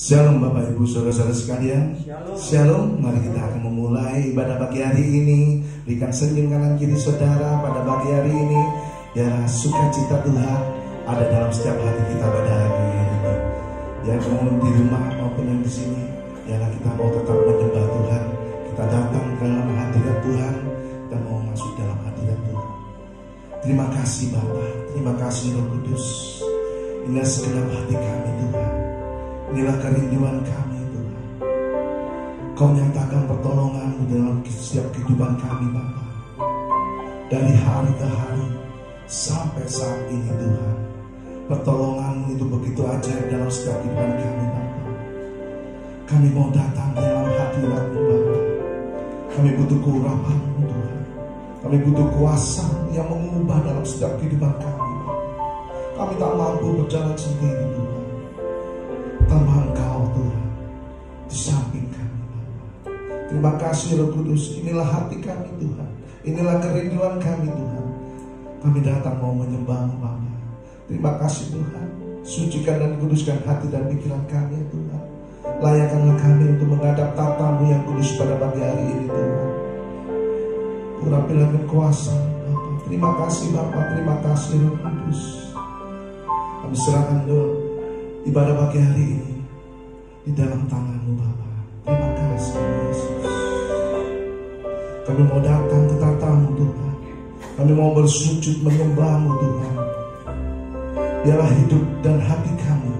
Shalom Bapak Ibu Saudara-saudara sekalian. Shalom. Mari kita akan memulai ibadah pagi hari ini. Berikan senyum kanan kiri saudara pada pagi hari ini. Biarlah sukacita Tuhan ada dalam setiap hati kita pada hari ini. Ya, kamu di rumah maupun yang di sini, biarlah kita mau tetap menyembah Tuhan. Kita datang ke dalam hadirat Tuhan. Kita mau masuk dalam hadirat Tuhan. Terima kasih Bapa, terima kasih Roh Kudus. Inilah segenap hati kami Tuhan. Inilah kerinduan kami Tuhan. Kau nyatakan pertolongan-Mu dalam setiap kehidupan kami Bapa. Dari hari ke hari sampai saat ini Tuhan. Pertolongan-Mu itu begitu ajaib dalam setiap kehidupan kami Bapa. Kami mau datang dalam hadirat-Mu Bapa. Kami butuh keurapan-Mu Tuhan. Kami butuh kuasa yang mengubah dalam setiap kehidupan kami Bapa. Kami tak mampu berjalan sendiri Tuhan. Tanpa Engkau Tuhan di samping kami Bapa. Terima kasih Roh Kudus. Inilah hati kami Tuhan. Inilah kerinduan kami Tuhan. Kami datang mau menyembah-Mu Bapa. Terima kasih Tuhan. Sucikan dan kuduskan hati dan pikiran kami Tuhan. Layakkanlah kami untuk menghadap tata-Mu yang kudus pada pagi hari ini Tuhan. Urapilah dengan kuasa Bapa. Terima kasih Bapa. Terima kasih Roh Kudus. Kami serahkan ibadah pagi hari ini di dalam tangan-Mu Bapa. Terima kasih Yesus. Kami mau datang ke tata-Mu Tuhan. Kami mau bersujud menyembah-Mu Tuhan. Biarlah hidup dan hati kami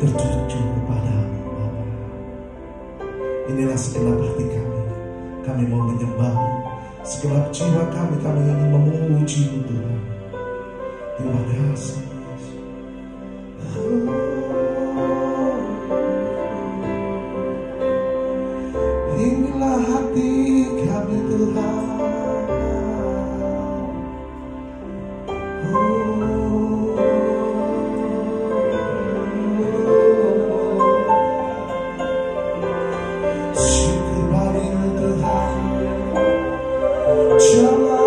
tertuju kepada-Mu Bapa. Inilah segenap hati kami. Kami mau menyembah-Mu. Segenap jiwa kami ingin memuji-Mu Tuhan. Terima kasih. Inilah hati kami Tuhan. Syukur bagi-Mu Tuhan. Jamah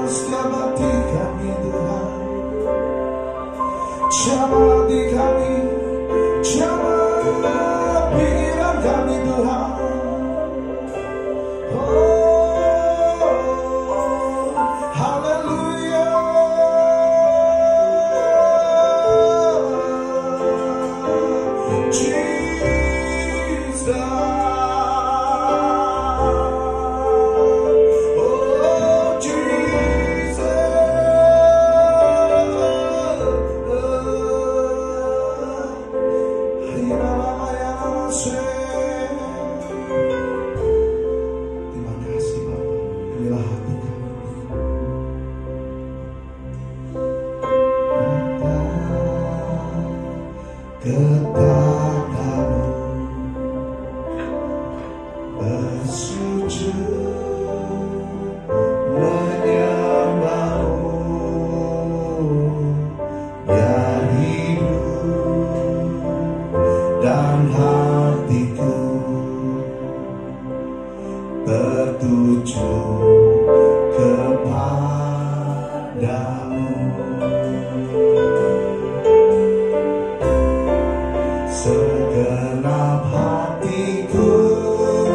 setiap hati kami Tuhan. Jamah hati kami. Jamah pikiran kami Tuhan. Oh, haleluya. Jesus. Oh, Jesus. Terima kasih Bapa. Inilah hati kami. Kepadamu bersujud menyembah-Mu. Biar hidup dan hatiku tertuju kepadamu. Segenap hatiku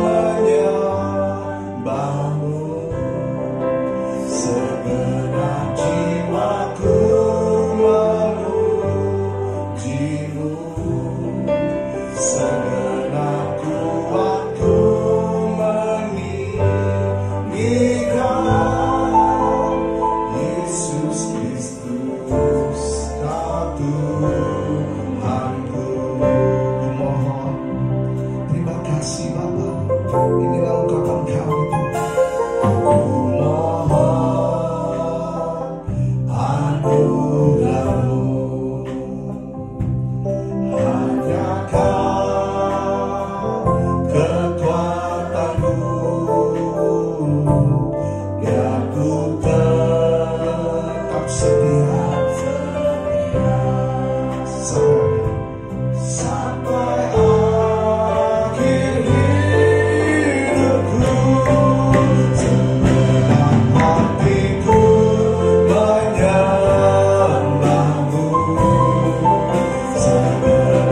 menyembah-Mu. Segenap jiwaku memuji-Mu. Segenap kuatku meninggikan Yesus Kristus, Kau Tuhanku. Kumohon, terima kasih Bapa. Inilah ungkapan kami Tuhan. Kumohon anugerah-Mu. Hanya Kau kekuatanku. Biar ku tetap setia sampai akhir hidupku. Segenap hatiku menyembah-Mu. Segenap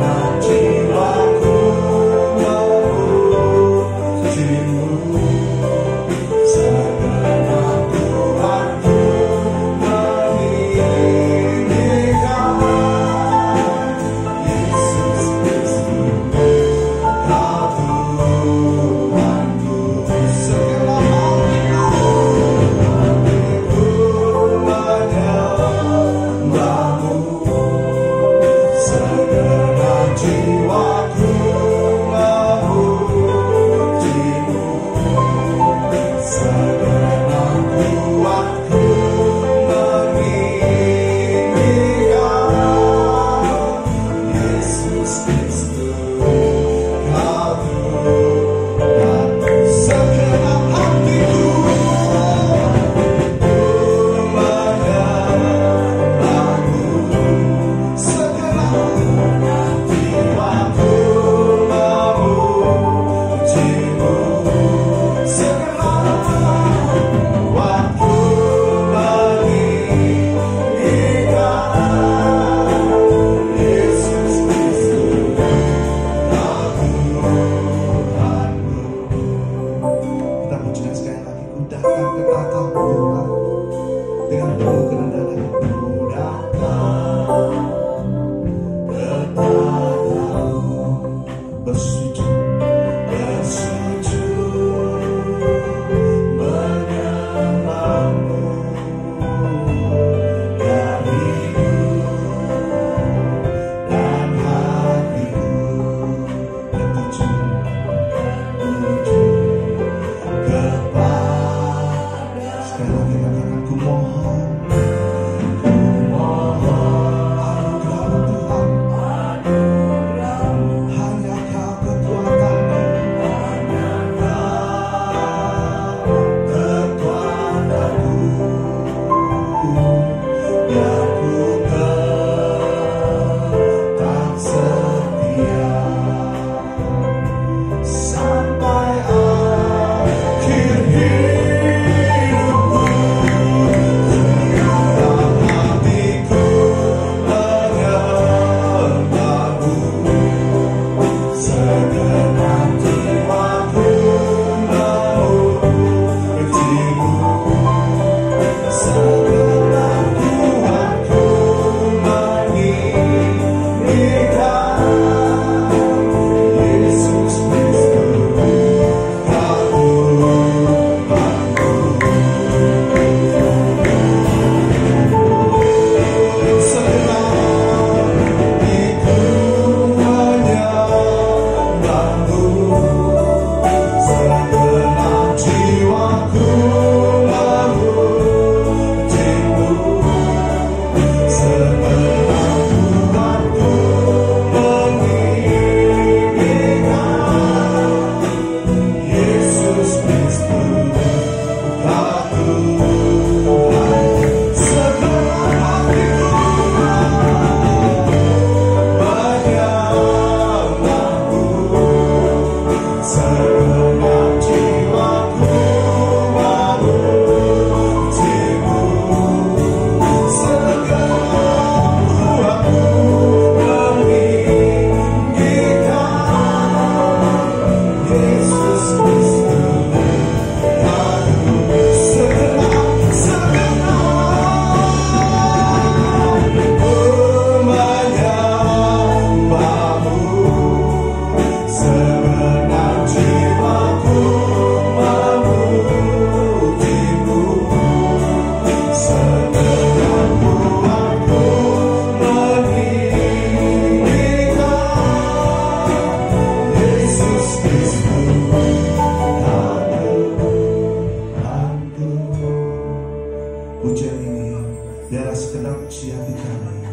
Biarlah segenap hati kami,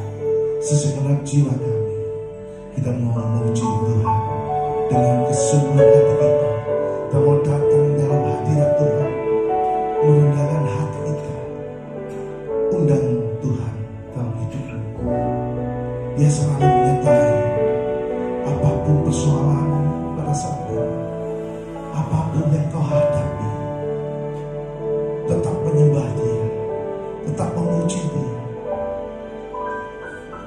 segenap jiwa kami, kita mau memuji Tuhan dengan kesungguhan hati kita. Kita mau datang dalam hadirat Tuhan, merendahkan hati kita. Undang Tuhan dalam hidupmu. Dia selalu menyertai apapun persoalan pada saat ini, apapun yang kau hadapi. Tetap menyembah Dia, tetap memuji Dia.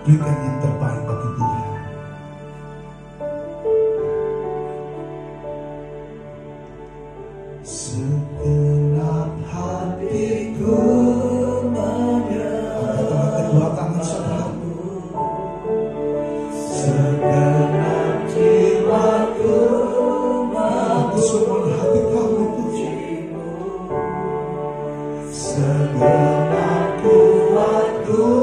Berikan yang terbaik bagi Tuhan. Segenap hatiku menyerahkan kedua tangan saudaraku. Segenap jiwaku menyerahkan hati kamu pujimu. Segenap kuatku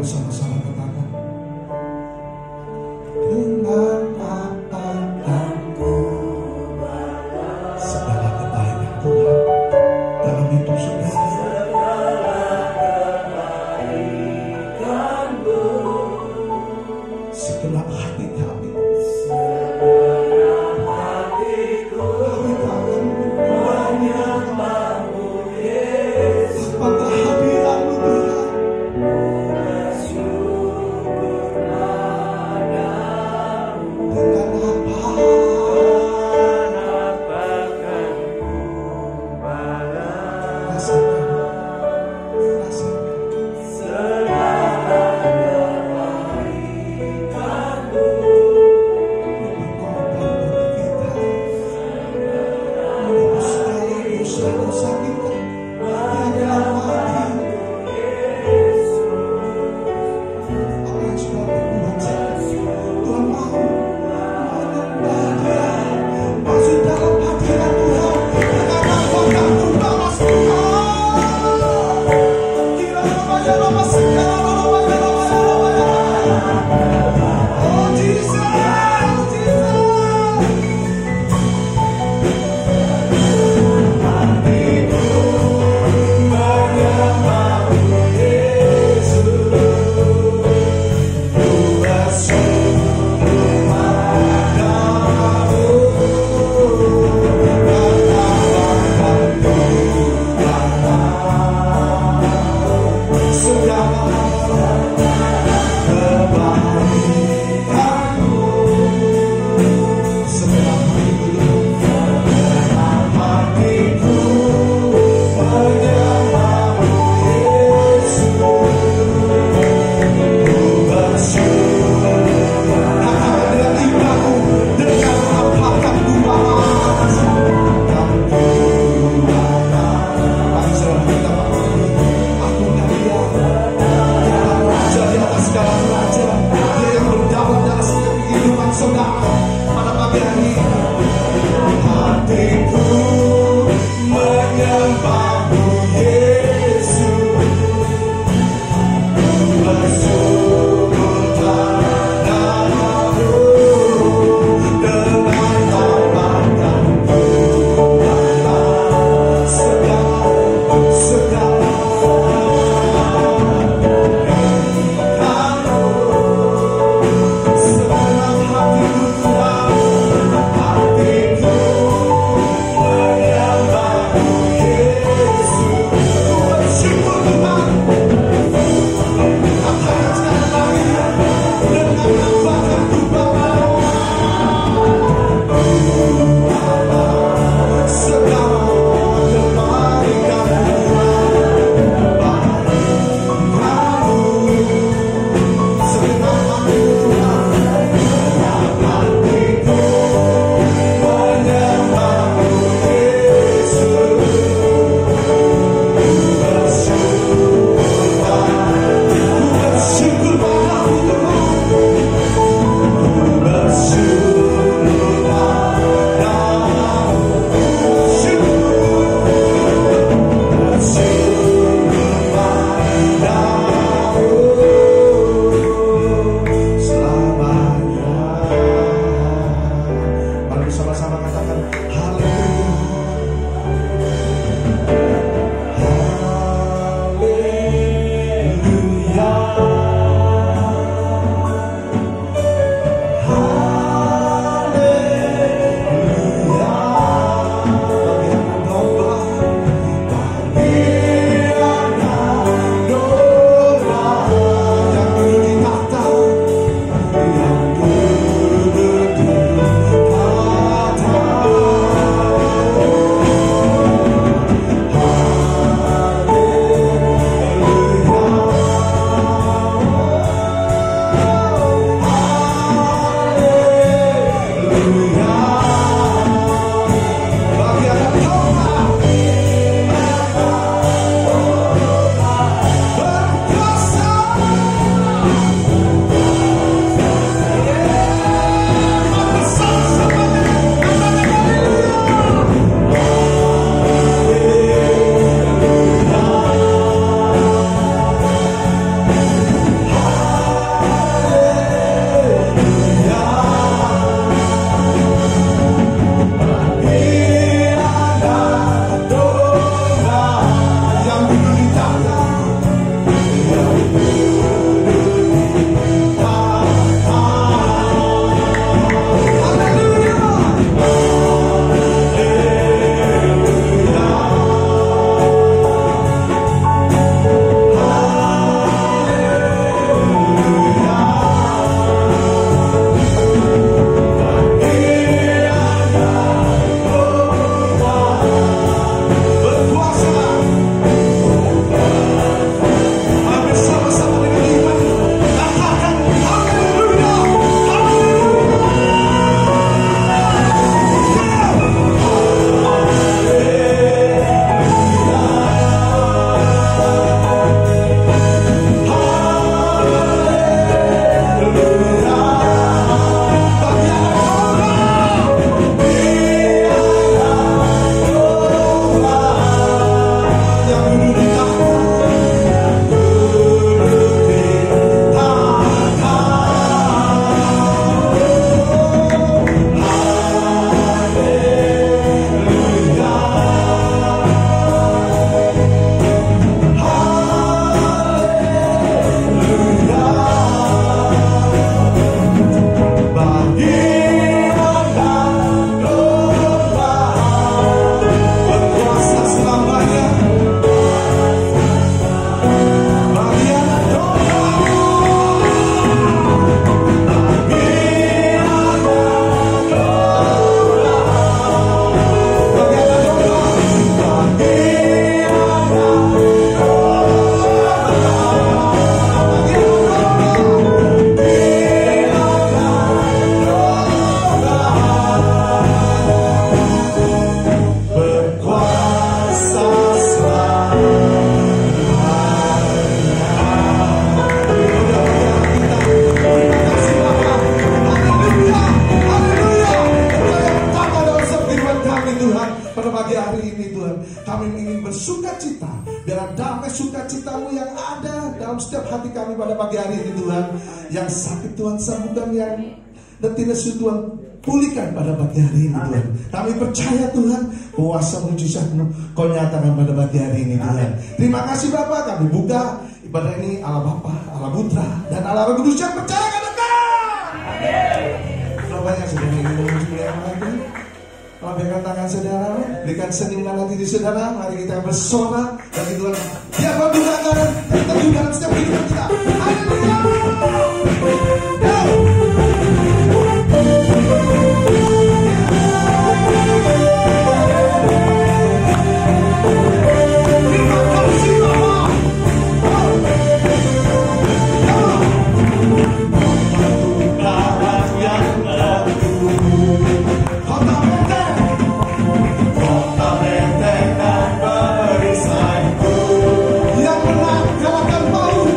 bersama-sama katakan, dengan katakan segala kebaikan Tuhan dalam hidup saudara. Segenap hati kami, kami akan menyembah-Mu Yesus. Apakah hadirat-Mu Tuhan? Dengan apa? Rasakan, aku dan dia hati kami pada pagi hari ini Tuhan. Yang sakit Tuhan sembuhkan, yang letih lesu Tuhan pulihkan pada pagi hari ini Tuhan. Kami percaya Tuhan, kuasa mujizat-Mu Kau nyatakan pada pagi hari ini Tuhan. Terima kasih Bapa, kami buka ibadah ini Allah Bapa, Allah Putra, dan Allah Roh Kudus yang percaya kepada Kau. Kalau banyak saudara ingin mengunjungi yang lain, lambaikan tangan saudara, berikan senyuman hati di saudara. Mari kita bersorak bagi Tuhan. Dia membukakan kita juga dalam setiap kehidupan kita. Haleluya. Yang menang kalahkan maut.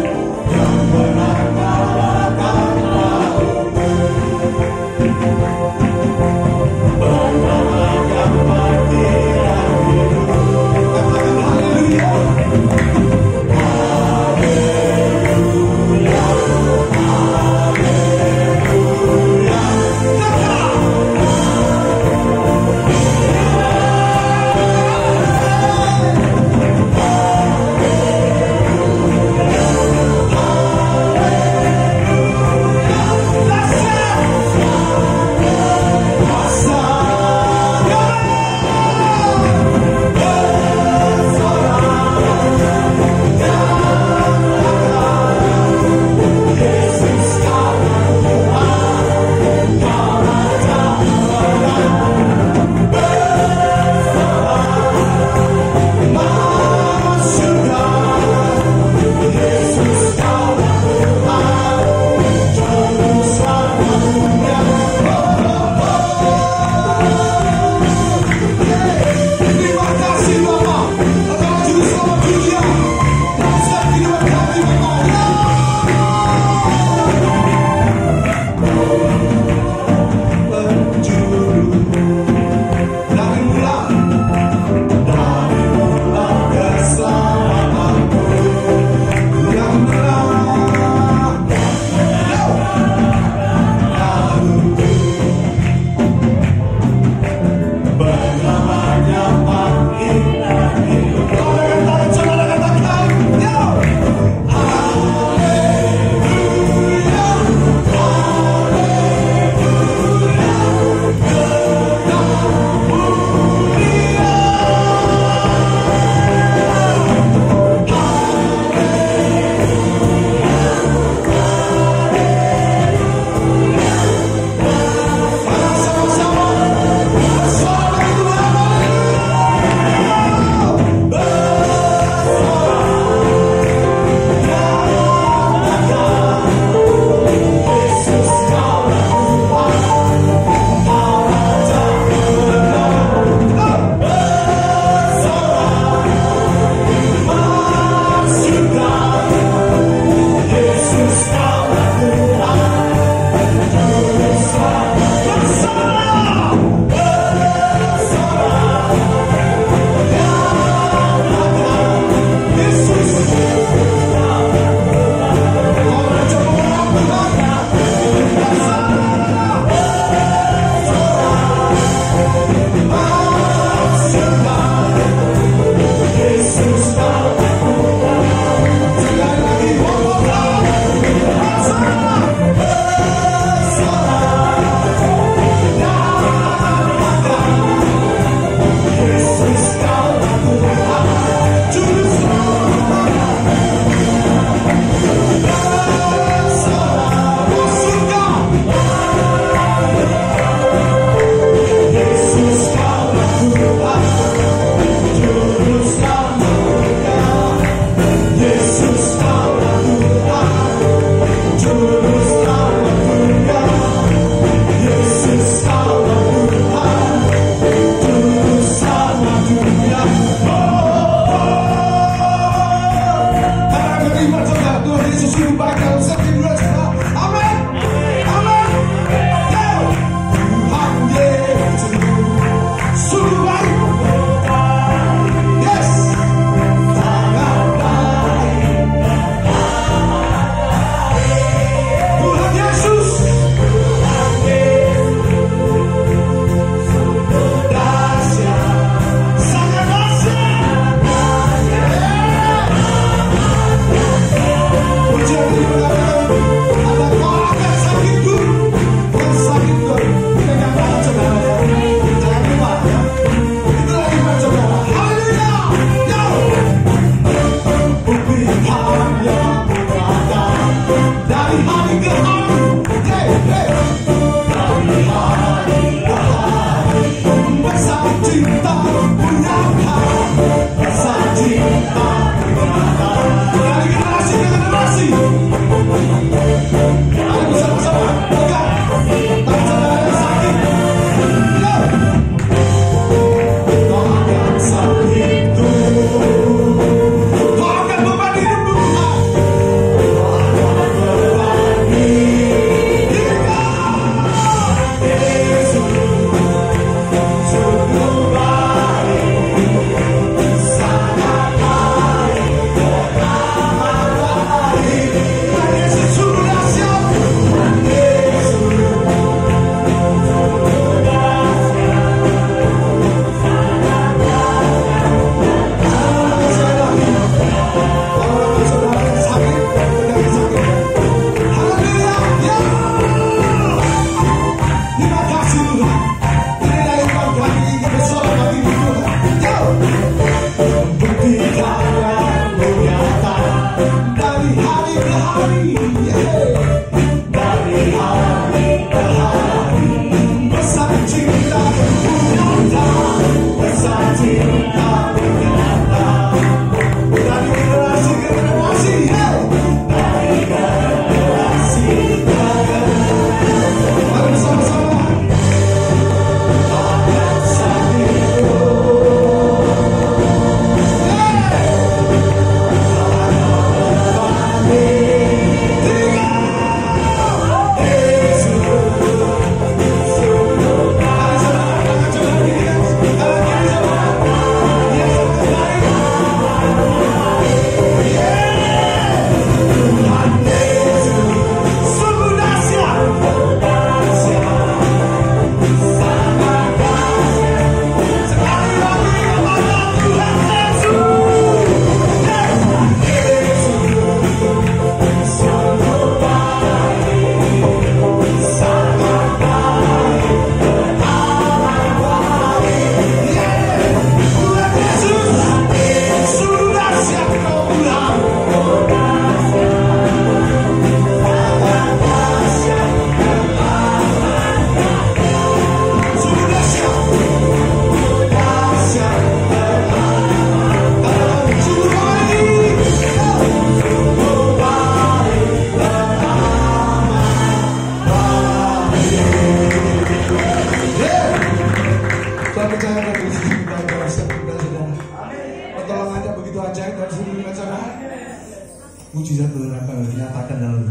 Mujizat Tuhan akan dinyatakan dalam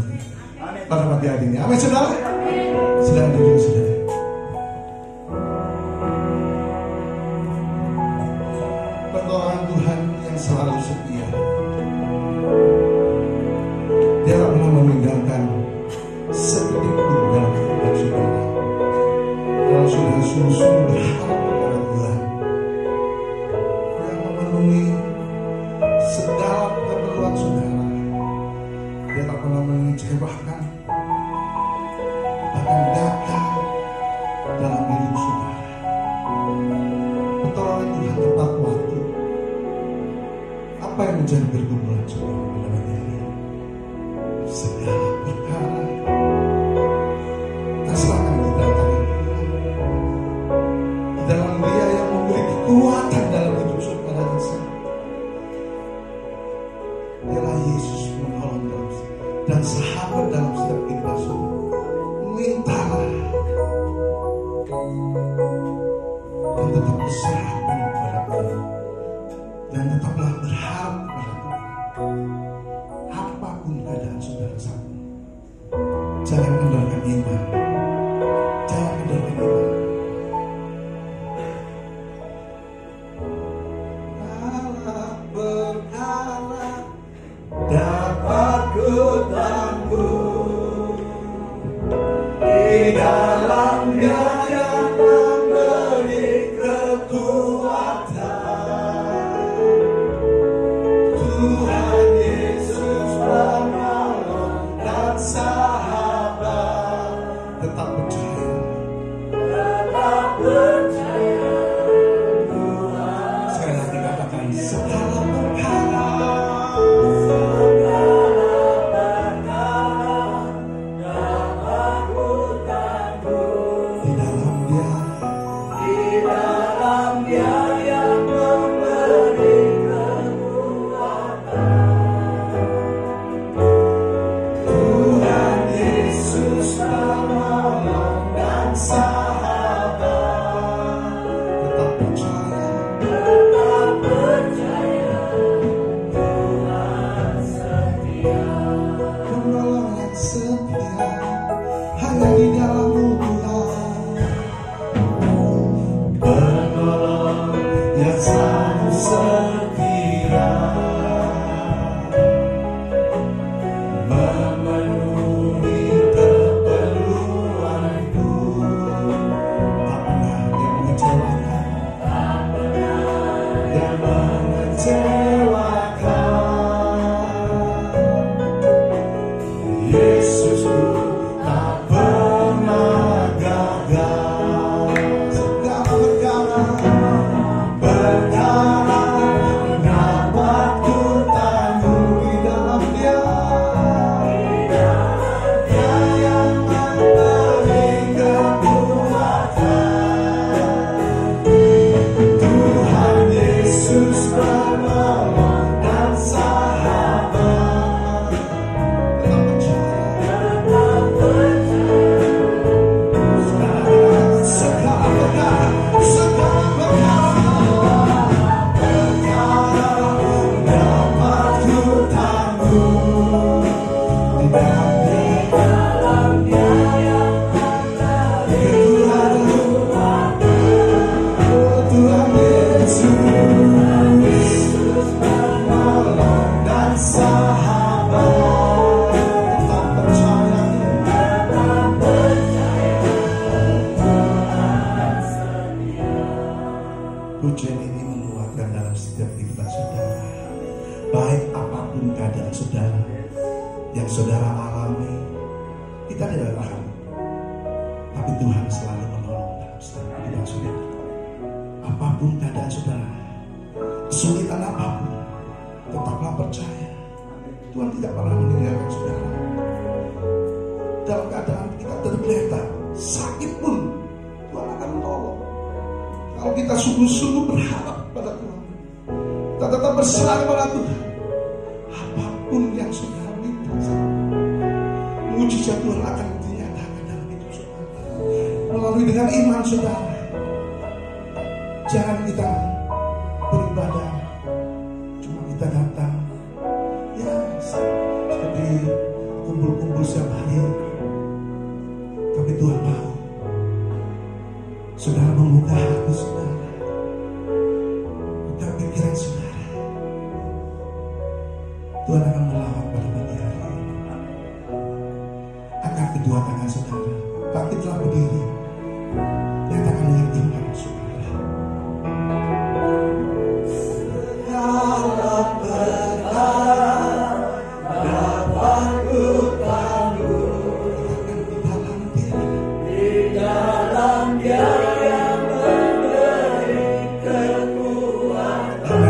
pada pagi hari ini. Amin, saudara. Silakan duduk, saudara. Pertolongan Tuhan yang selalu setia. Dia tak pernah meninggalkan sedetik pun dalam kehidupan saudara. Kalau saudara sungguh-sungguh berharap kepada Tuhan yang memenuhi segala keperluan saudara, dia tak pernah mengecewakan, bahkan datang dalam hidup saudara. Pertolongan Tuhan tepat waktu. Apa yang menjadi pergumulan saudara pada pagi ini? Segala perkara kita serahkan di dalam tangan Tuhan. Di dalam Dia yang memberi kekuatan dalam hidup saudara dan saya. Dialah Yesus menolong dan sahabat dalam setiap kehidupan saudara. Mintalah dan tetap berserahkan kepada Tuhan, dan tetaplah berharap kepada Tuhan. Apapun keadaan saudara saat ini, jangan kendorkan iman, jangan kendorkan iman. Allah berkala dapat ku tangguh di dalam Dia yang memberi kekuatan. Tuhan Yesus penolong setia, hanya di dalam-Mu Tuhan. Penolong yang selalu setia, memenuhi keperluanku. Tak pernah Dia mengecewakan, Dia mengecewakan. Yesusku tak pernah gagal. Segala perkara dapat ku tanggung di dalam Dia. Dia yang memberi kekuatan. Tuhan Yesus penolong dan sahabat. Tetap percaya. Segala perkara dapat ku tanggung di dalam Dia yang memberi kekuatan. Oh Tuhan Yesus penolong dan sahabat. Tetap percaya. Pujian ini menguatkan dalam setiap kehidupan saudara. Baik apapun keadaan saudara yang saudara alami, kita tidak tahu, tapi Tuhan selalu menolong dalam setiap kehidupan saudara. Apapun keadaan saudara, kesulitan apapun, tetaplah percaya. Tuhan tidak pernah meninggalkan saudara. Dalam keadaan kita tergeletak, sakit pun Tuhan akan menolong. Kalau kita sungguh-sungguh berharap pada Tuhan, kita tetap berserah kepada Tuhan, apapun yang saudara minta, mujizat Tuhan akan dinyatakan dalam hidup saudara melalui dengan iman saudara. Jangan kita beribadah cuma kita datang ya seperti kumpul-kumpul setiap hari, tapi Tuhan mau saudara membuka hati saudara, buka pikiran saudara. Tuhan akan melawat pada pagi hari ini. Angkat kedua tangan saudara, bangkitlah berdiri, nyatakan dengan iman saudara. Segala perkara dapat ku tanggung di dalam Dia yang memberi kekuatan.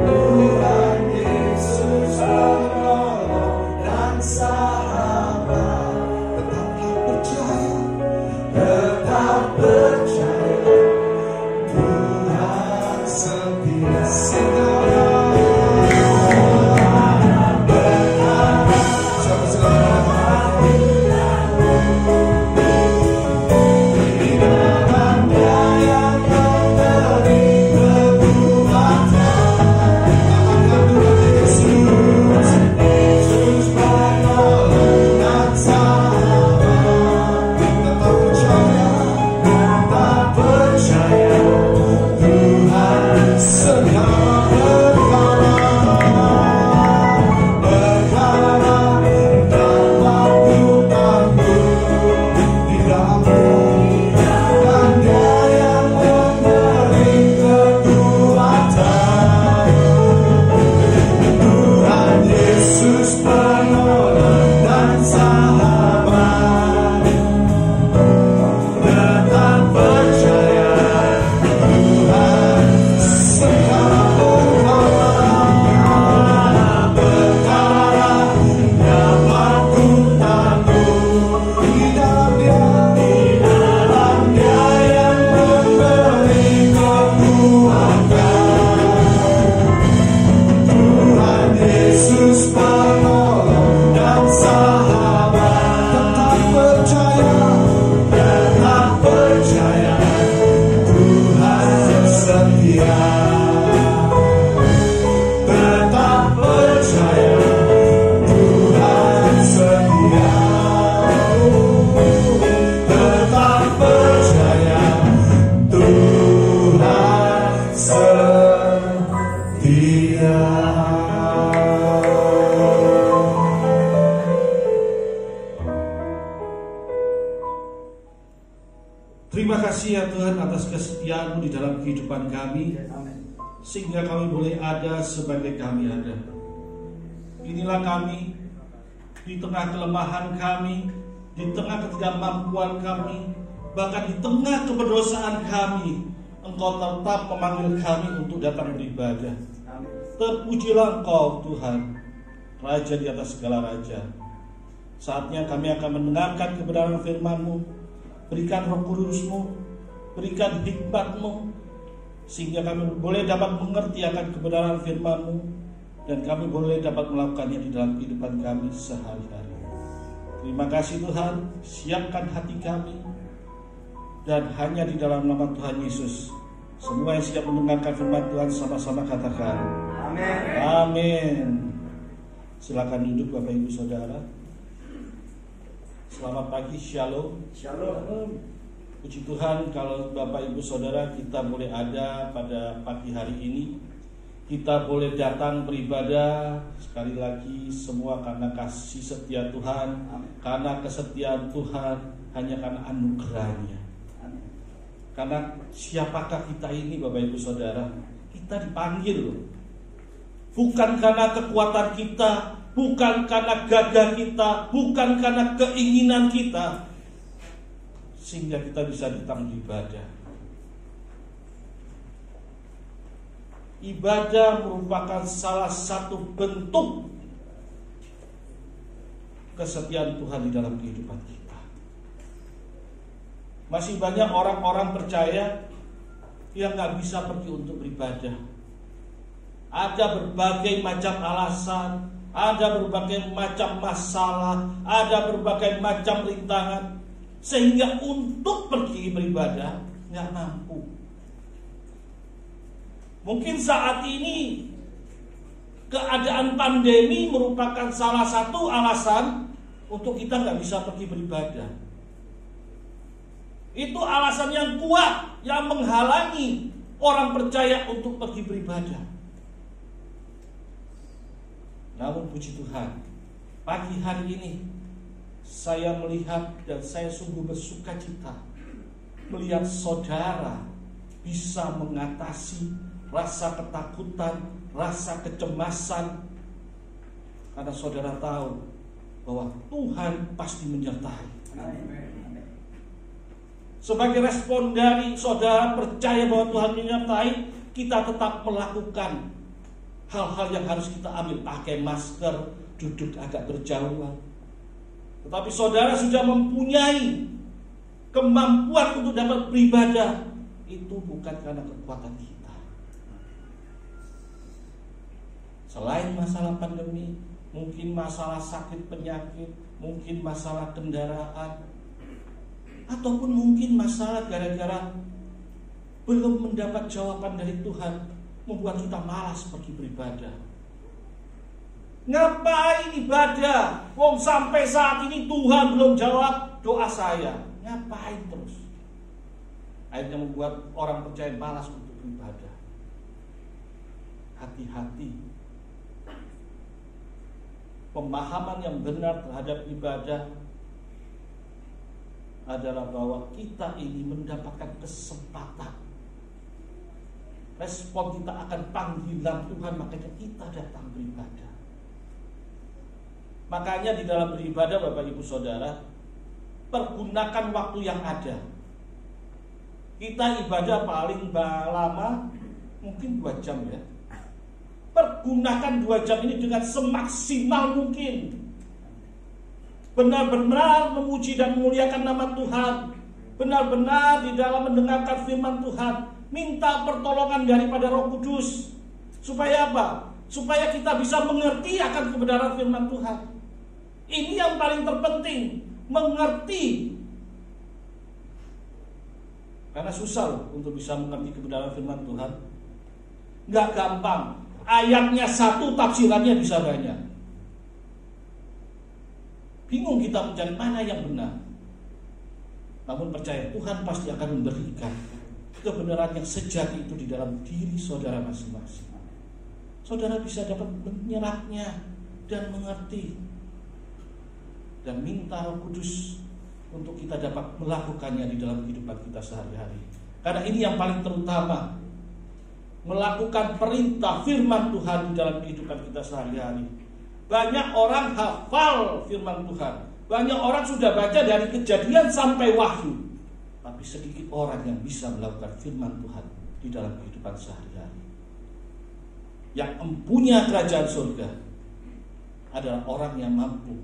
Tuhan Yesus penolong dan sahabat. Tetaplah percaya. kasih ya Tuhan atas kesetiaan-Mu di dalam kehidupan kami, sehingga kami boleh ada sebagai kami ada. Inilah kami, di tengah kelemahan kami, di tengah ketidakmampuan kami, bahkan di tengah keberdosaan kami, Engkau tetap memanggil kami untuk datang beribadah. Terpujilah Engkau Tuhan, Raja di atas segala raja. Saatnya kami akan mendengarkan kebenaran firman-Mu. Berikan Roh Kudus-Mu, berikan hikmat-Mu, sehingga kami boleh dapat mengerti akan kebenaran firman-Mu, dan kami boleh dapat melakukannya di dalam kehidupan kami sehari-hari. Terima kasih Tuhan, siapkan hati kami, dan hanya di dalam nama Tuhan Yesus, semua yang siap mendengarkan firman Tuhan sama-sama katakan amin. Amin. Silakan duduk Bapak Ibu Saudara. Selamat pagi, Shalom. Shalom. Puji Tuhan kalau Bapak Ibu Saudara kita boleh ada pada pagi hari ini. Kita boleh datang beribadah sekali lagi semua karena kasih setia Tuhan, karena kesetiaan Tuhan, hanya karena anugerahnya. Karena siapakah kita ini Bapak Ibu Saudara? Kita dipanggil loh. Bukan karena kekuatan kita, bukan karena gagah kita, bukan karena keinginan kita, sehingga kita bisa datang beribadah. Ibadah merupakan salah satu bentuk kesetiaan Tuhan di dalam kehidupan kita. Masih banyak orang-orang percaya yang gak bisa pergi untuk beribadah. Ada berbagai macam alasan, ada berbagai macam masalah, ada berbagai macam rintangan, sehingga untuk pergi beribadah gak mampu. Mungkin saat ini keadaan pandemi merupakan salah satu alasan untuk kita gak bisa pergi beribadah. Itu alasan yang kuat yang menghalangi orang percaya untuk pergi beribadah. Namun puji Tuhan, pagi hari ini saya melihat dan saya sungguh bersuka cita melihat saudara bisa mengatasi rasa ketakutan, rasa kecemasan, karena saudara tahu bahwa Tuhan pasti menyertai. Sebagai respon dari saudara percaya bahwa Tuhan menyertai, kita tetap melakukan hal-hal yang harus kita ambil, pakai masker, duduk agak berjauhan. Tetapi saudara sudah mempunyai kemampuan untuk dapat beribadah. Itu bukan karena kekuatan kita. Selain masalah pandemi, mungkin masalah sakit penyakit, mungkin masalah kendaraan, ataupun mungkin masalah gara-gara belum mendapat jawaban dari Tuhan, membuat kita malas pergi beribadah. Ngapain ibadah? Wong sampai saat ini Tuhan belum jawab doa saya. Ngapain terus? Akhirnya membuat orang percaya malas untuk beribadah. Hati-hati. Pemahaman yang benar terhadap ibadah adalah bahwa kita ini mendapatkan kesempatan. Respon kita akan panggilan Tuhan, makanya kita datang beribadah. Makanya di dalam beribadah Bapak Ibu Saudara, pergunakan waktu yang ada. Kita ibadah paling lama mungkin 2 jam ya. Pergunakan 2 jam ini dengan semaksimal mungkin. Benar-benar memuji dan memuliakan nama Tuhan. Benar-benar di dalam mendengarkan firman Tuhan. Minta pertolongan daripada Roh Kudus. Supaya apa? Supaya kita bisa mengerti akan kebenaran firman Tuhan. Ini yang paling terpenting, mengerti. Karena susah untuk bisa mengerti kebenaran firman Tuhan. Gak gampang. Ayatnya 1, tafsirannya bisa banyak. Bingung kita mencari mana yang benar. Namun percaya Tuhan pasti akan memberikan kebenaran yang sejati itu di dalam diri saudara masing-masing. Saudara bisa dapat menyerapnya dan mengerti, dan minta Roh Kudus untuk kita dapat melakukannya di dalam kehidupan kita sehari-hari. Karena ini yang paling terutama, melakukan perintah firman Tuhan di dalam kehidupan kita sehari-hari. Banyak orang hafal firman Tuhan, banyak orang sudah baca dari Kejadian sampai Wahyu, tapi sedikit orang yang bisa melakukan firman Tuhan di dalam kehidupan sehari-hari. Yang empunya kerajaan surga adalah orang yang mampu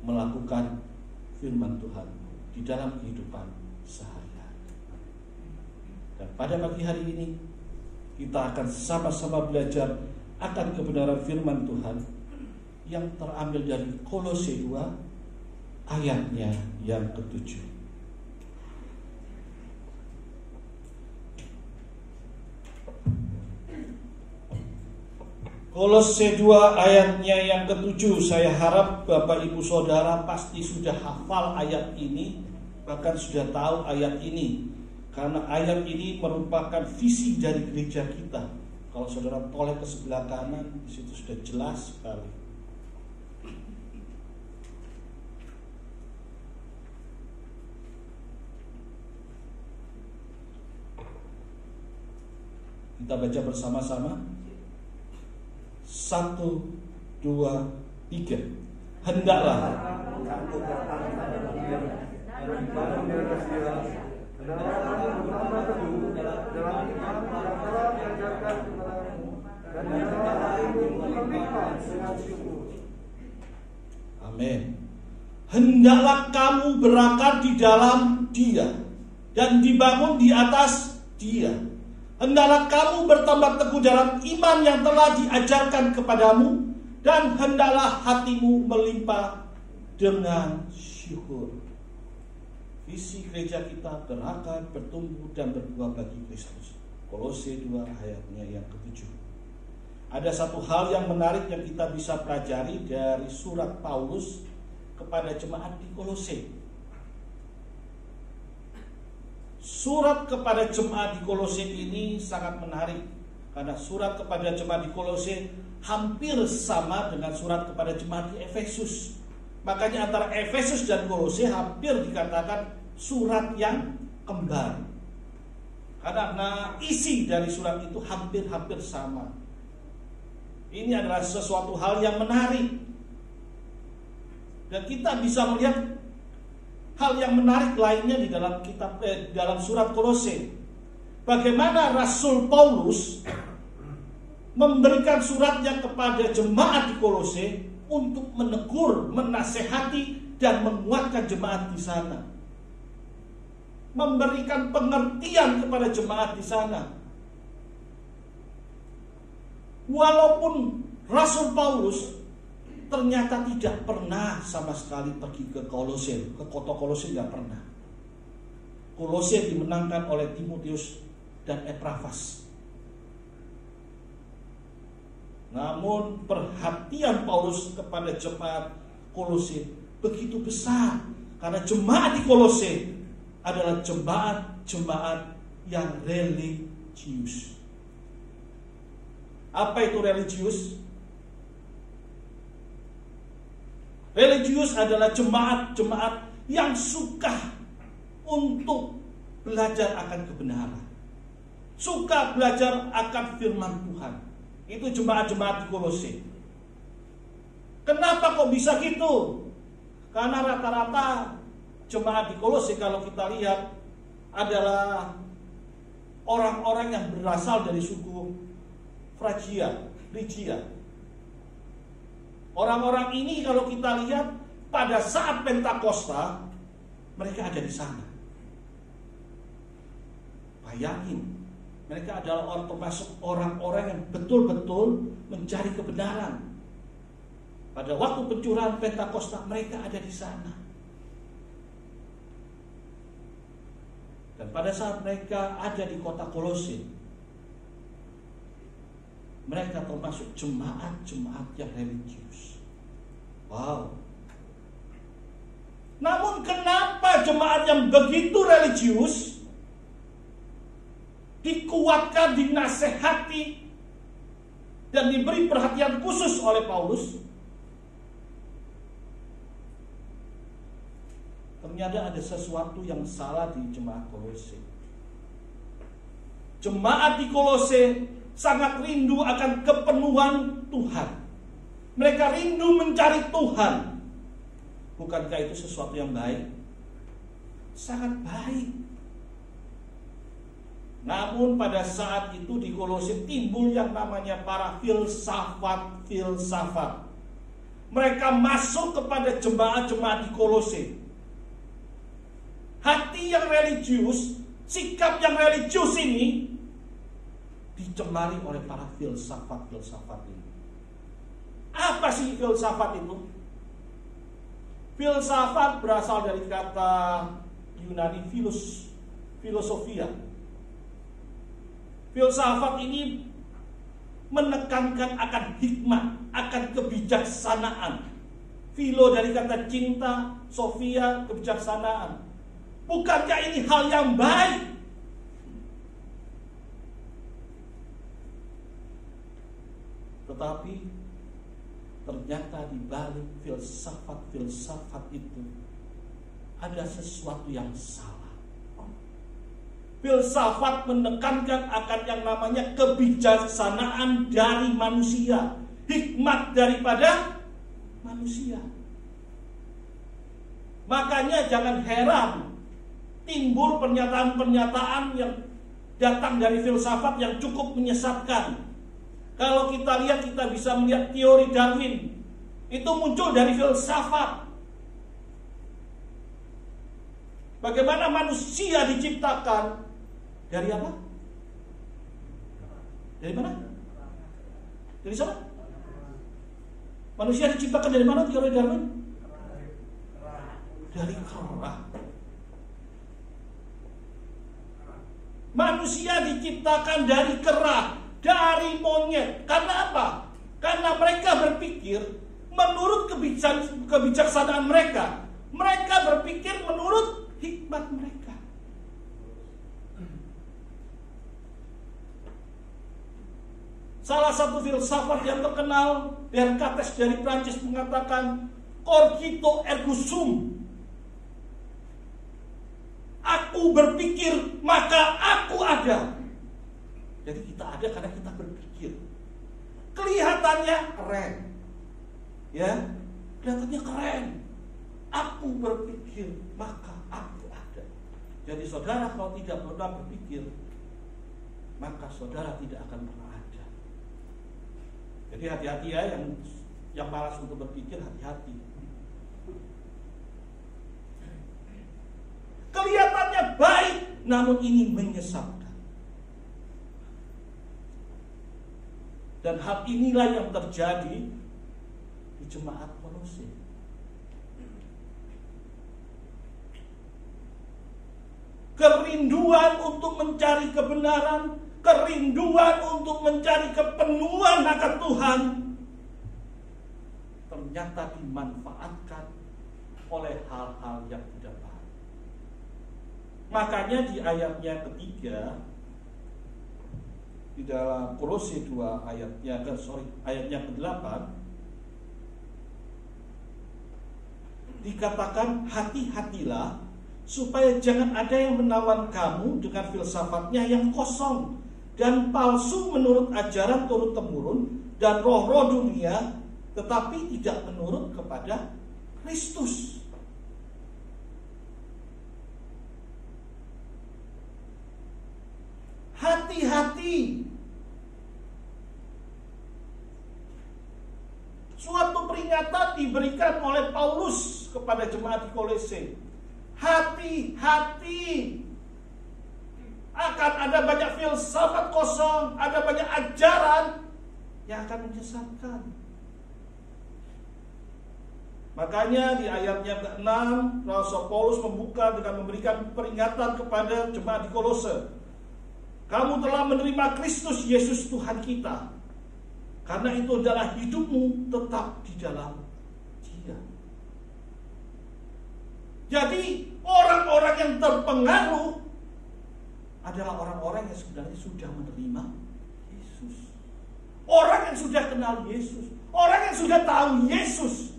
melakukan firman Tuhan di dalam kehidupan sehari-hari. Dan pada pagi hari ini kita akan sama-sama belajar akan kebenaran firman Tuhan yang terambil dari Kolose 2 ayatnya yang ke-7. Kolose 2 ayatnya yang ke-7. Saya harap Bapak Ibu Saudara pasti sudah hafal ayat ini, bahkan sudah tahu ayat ini, karena ayat ini merupakan visi dari gereja kita. Kalau saudara toleh ke sebelah kanan, di situ sudah jelas sekali. Kita baca bersama-sama. 1, 2, 3. Hendaklah amin. Hendaklah kamu berakar di dalam Dia dan dibangun di atas Dia. Hendaklah kamu bertambah teguh dalam iman yang telah diajarkan kepadamu, dan hendaklah hatimu melimpah dengan syukur. Visi gereja kita berakar, bertumbuh, dan berbuah bagi Kristus. Kolose 2 ayatnya yang ke-7. Ada satu hal yang menarik yang kita bisa pelajari dari surat Paulus kepada jemaat di Kolose. Surat kepada jemaat di Kolose ini sangat menarik, karena surat kepada jemaat di Kolose hampir sama dengan surat kepada jemaat di Efesus. Makanya antara Efesus dan Kolose hampir dikatakan surat yang kembar, karena isi dari surat itu hampir-hampir sama. Ini adalah sesuatu hal yang menarik, dan kita bisa melihat hal yang menarik lainnya di dalam dalam surat Kolose. Bagaimana Rasul Paulus memberikan suratnya kepada jemaat di Kolose untuk menegur, menasehati, dan menguatkan jemaat di sana. Memberikan pengertian kepada jemaat di sana. Walaupun Rasul Paulus ternyata tidak pernah sama sekali pergi ke Kolose, ke kota Kolose tidak pernah. Kolose dimenangkan oleh Timotius dan Epaphras. Namun perhatian Paulus kepada jemaat Kolose begitu besar, karena jemaat di Kolose adalah jemaat yang religius. Apa itu religius? Religius adalah jemaat-jemaat yang suka untuk belajar akan kebenaran, suka belajar akan firman Tuhan. Itu jemaat-jemaat di Kolose. Kenapa kok bisa gitu? Karena rata-rata jemaat di Kolose kalau kita lihat adalah orang-orang yang berasal dari suku Frigia. Orang-orang ini kalau kita lihat pada saat Pentakosta mereka ada di sana. Bayangin, mereka adalah orang termasuk orang-orang yang betul-betul mencari kebenaran. Pada waktu pencurahan Pentakosta mereka ada di sana. Dan pada saat mereka ada di kota Kolose, mereka termasuk jemaat-jemaat yang religius. Wow. Namun kenapa jemaat yang begitu religius dikuatkan, dinasehati, dan diberi perhatian khusus oleh Paulus? ternyata ada sesuatu yang salah di jemaat Kolose. Jemaat di Kolose sangat rindu akan kepenuhan Tuhan. Mereka rindu mencari Tuhan. Bukankah itu sesuatu yang baik? Sangat baik. Namun pada saat itu di Kolose timbul yang namanya para filsafat. Mereka masuk kepada jemaat-jemaat di Kolose. Hati yang religius, sikap yang religius ini dicemari oleh para filsafat ini. Apa sih filsafat itu? Filsafat berasal dari kata Yunani filosofia. Filsafat ini menekankan akan hikmah, akan kebijaksanaan. Philo dari kata cinta, sofia, kebijaksanaan. Bukankah ini hal yang baik? Tetapi ternyata di balik filsafat itu ada sesuatu yang salah. Filsafat menekankan akan yang namanya kebijaksanaan dari manusia, hikmat daripada manusia. Makanya jangan heran timbul pernyataan-pernyataan yang datang dari filsafat yang cukup menyesatkan. Kalau kita lihat, kita bisa melihat teori Darwin. Itu muncul dari filsafat. Bagaimana manusia diciptakan? Dari apa? Dari mana? Dari siapa? Manusia diciptakan dari mana teori Darwin? Dari kera. Manusia diciptakan dari kera, dari monyet. Karena apa? Karena mereka berpikir menurut kebijaksanaan mereka. Mereka berpikir menurut hikmat mereka. Salah satu filsafat yang terkenal, Descartes dari Prancis, mengatakan cogito ergo sum. Aku berpikir maka aku ada. Jadi kita ada karena kita berpikir. Kelihatannya keren. Ya, kelihatannya keren. Aku berpikir maka aku ada. Jadi saudara kalau tidak pernah berpikir, maka saudara tidak akan pernah ada. Jadi hati-hati ya, yang malas untuk berpikir, hati-hati. Kelihatannya baik, namun ini menyesatkan. Dan hal inilah yang terjadi di jemaat Kolose. Kerinduan untuk mencari kebenaran, kerinduan untuk mencari kepenuhan akan Tuhan, ternyata dimanfaatkan oleh hal-hal yang tidak baik. Makanya di ayatnya ketiga, di dalam Kolose 2 ayatnya ke-8 dikatakan, hati-hatilah supaya jangan ada yang menawan kamu dengan filsafatnya yang kosong dan palsu menurut ajaran turun-temurun dan roh-roh dunia, tetapi tidak menurut kepada Kristus. Hati-hati. Suatu peringatan diberikan oleh Paulus kepada jemaat di Kolose. Hati-hati. Akan ada banyak filsafat kosong, ada banyak ajaran yang akan menyesatkan. Makanya di ayatnya ke-6, Rasul Paulus membuka dengan memberikan peringatan kepada jemaat di Kolose. Kamu telah menerima Kristus Yesus Tuhan kita. Karena itu adalah hidupmu tetap di dalam Dia. Jadi orang-orang yang terpengaruh adalah orang-orang yang sebenarnya sudah menerima Yesus. Orang yang sudah kenal Yesus. Orang yang sudah tahu Yesus.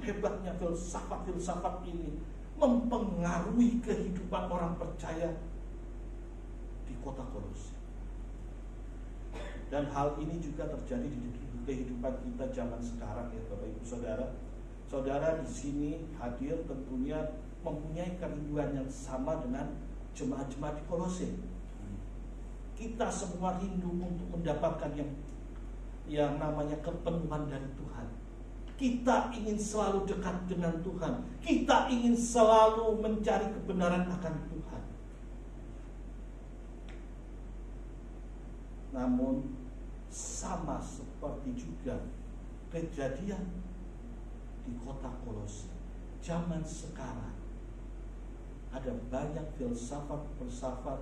hebatnya filsafat-filsafat ini mempengaruhi kehidupan orang percaya di kota Kolose. Dan hal ini juga terjadi di kehidupan kita zaman sekarang ya Bapak Ibu Saudara. Saudara di sini hadir tentunya mempunyai kerinduan yang sama dengan jemaat-jemaat di Kolose. Kita semua rindu untuk mendapatkan yang namanya kepenuhan dari Tuhan. Kita ingin selalu dekat dengan Tuhan. Kita ingin selalu mencari kebenaran akan Tuhan. Namun sama seperti juga kejadian di kota Kolose zaman sekarang, ada banyak filsafat,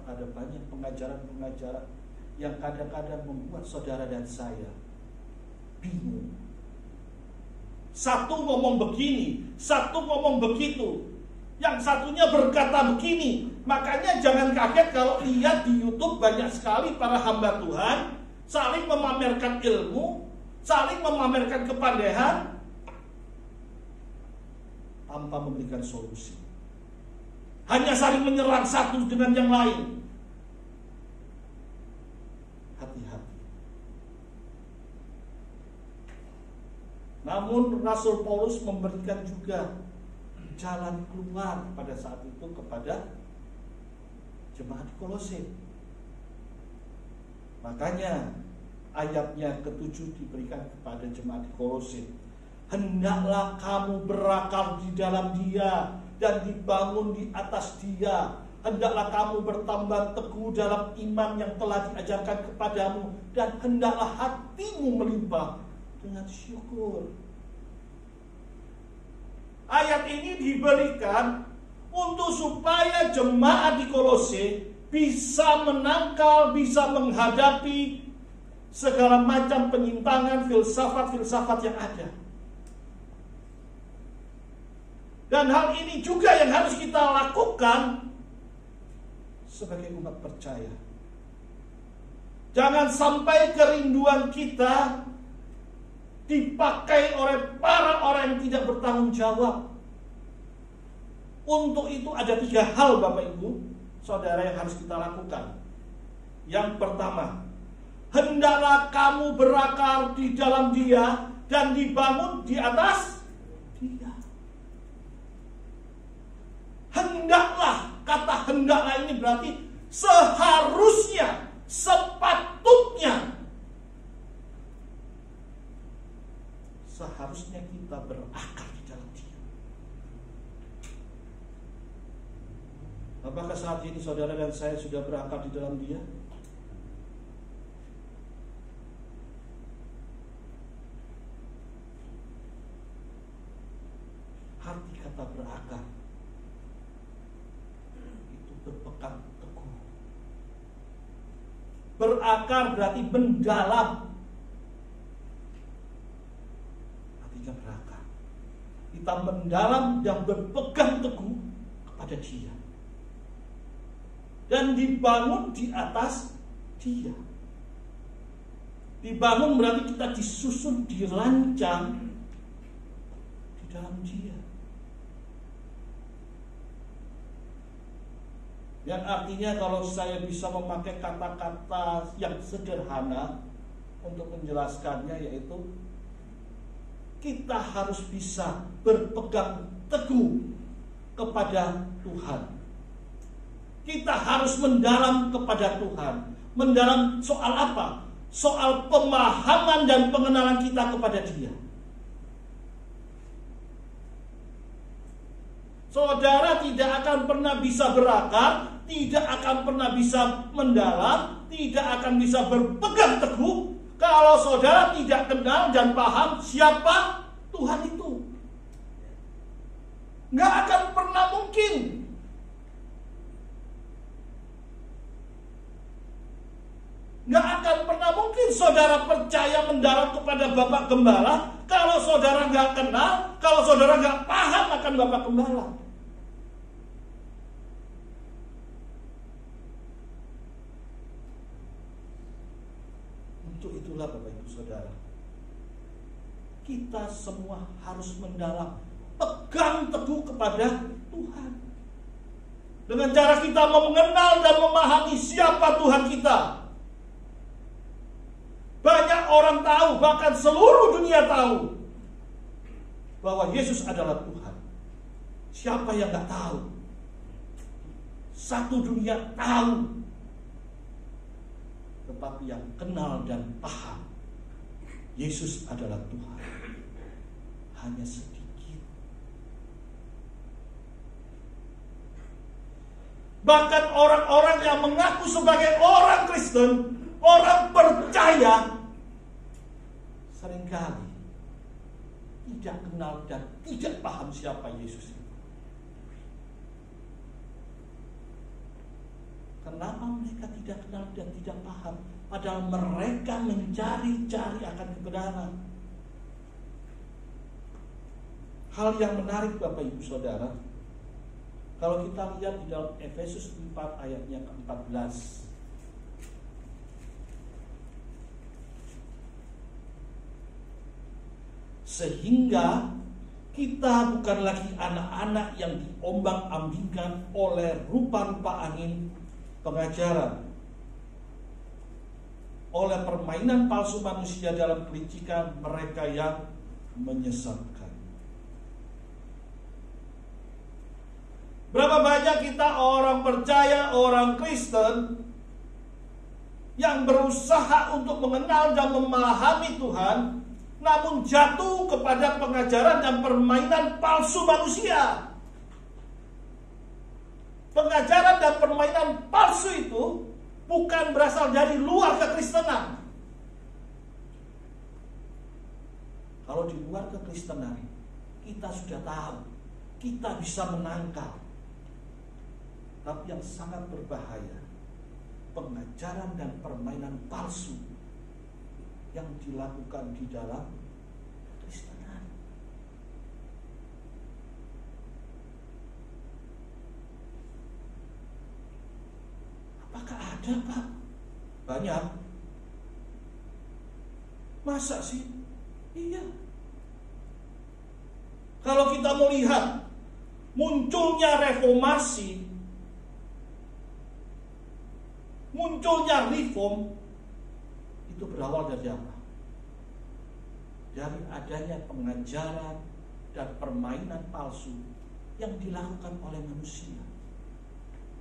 ada banyak pengajaran-pengajaran yang kadang-kadang membuat saudara dan saya bingung. Satu ngomong begini, satu ngomong begitu, yang satunya berkata begini. Makanya jangan kaget kalau lihat di YouTube banyak sekali para hamba Tuhan saling memamerkan ilmu, saling memamerkan kepandaian tanpa memberikan solusi. Hanya saling menyerang satu dengan yang lain. Hati-hati. Namun Rasul Paulus memberikan juga jalan keluar pada saat itu kepada jemaat di Kolose. Makanya ayatnya ke-7 diberikan kepada jemaat di Kolose. Hendaklah kamu berakar di dalam Dia dan dibangun di atas Dia. Hendaklah kamu bertambah teguh dalam iman yang telah diajarkan kepadamu, dan hendaklah hatimu melimpah dengan syukur. Ayat ini diberikan untuk supaya jemaat di Kolose bisa menangkal, bisa menghadapi segala macam penyimpangan filsafat-filsafat yang ada. Dan hal ini juga yang harus kita lakukan sebagai umat percaya. Jangan sampai kerinduan kita dipakai oleh para orang yang tidak bertanggung jawab. Untuk itu ada 3 hal Bapak Ibu Saudara yang harus kita lakukan. Yang pertama, hendaklah kamu berakar di dalam Dia dan dibangun di atas Dia. Hendaklah, kata hendaklah ini berarti seharusnya, sepatutnya. Seharusnya kita berakar di dalam Dia. Apakah saat ini saudara dan saya sudah berakar di dalam Dia? Arti kata berakar itu berpegang teguh. Berakar berarti mendalam. Berakar. Kita mendalam dan berpegang teguh kepada Dia. Dan dibangun di atas Dia. Dibangun berarti kita disusun, dirancang di dalam Dia. Yang artinya kalau saya bisa memakai kata-kata yang sederhana untuk menjelaskannya, yaitu kita harus bisa berpegang teguh kepada Tuhan. Kita harus mendalam kepada Tuhan. Mendalam soal apa? Soal pemahaman dan pengenalan kita kepada Dia. Saudara tidak akan pernah bisa berakar, tidak akan pernah bisa mendalam, tidak akan bisa berpegang teguh kalau saudara tidak kenal dan paham siapa Tuhan itu. Nggak akan pernah mungkin. Nggak akan pernah mungkin saudara percaya mendalam kepada Bapak Gembala kalau saudara nggak kenal, kalau saudara nggak paham akan Bapak Gembala. Untuk itulah Bapak Ibu Saudara, kita semua harus mendalam pegang teguh kepada Tuhan. Dengan cara kita mengenal dan memahami siapa Tuhan kita. Banyak orang tahu, bahkan seluruh dunia tahu bahwa Yesus adalah Tuhan. Siapa yang gak tahu? Satu dunia tahu. Tetapi yang kenal dan paham Yesus adalah Tuhan hanya sedikit. Bahkan orang-orang yang mengaku sebagai orang Kristen, orang percaya, seringkali tidak kenal dan tidak paham siapa Yesus itu. Kenapa mereka tidak kenal dan tidak paham? Padahal mereka mencari-cari akan kebenaran. Hal yang menarik Bapak Ibu Saudara, kalau kita lihat di dalam Efesus 4 ayatnya ke-14. Sehingga kita bukan lagi anak-anak yang diombang-ambingkan oleh rupa-rupa angin pengajaran, oleh permainan palsu manusia dalam kelicikan mereka yang menyesatkan. Berapa banyak kita orang percaya, orang Kristen yang berusaha untuk mengenal dan memahami Tuhan, namun jatuh kepada pengajaran dan permainan palsu manusia. Pengajaran dan permainan palsu itu bukan berasal dari luar kekristenan. Kalau di luar kekristenan, kita sudah tahu, kita bisa menangkal. Tapi yang sangat berbahaya, pengajaran dan permainan palsu yang dilakukan di dalam kekristenan. Apakah ada, Pak? Banyak. Masa sih? Iya. Kalau kita melihat munculnya reformasi, munculnya reform, itu berawal dari apa? Dari adanya pengajaran dan permainan palsu yang dilakukan oleh manusia.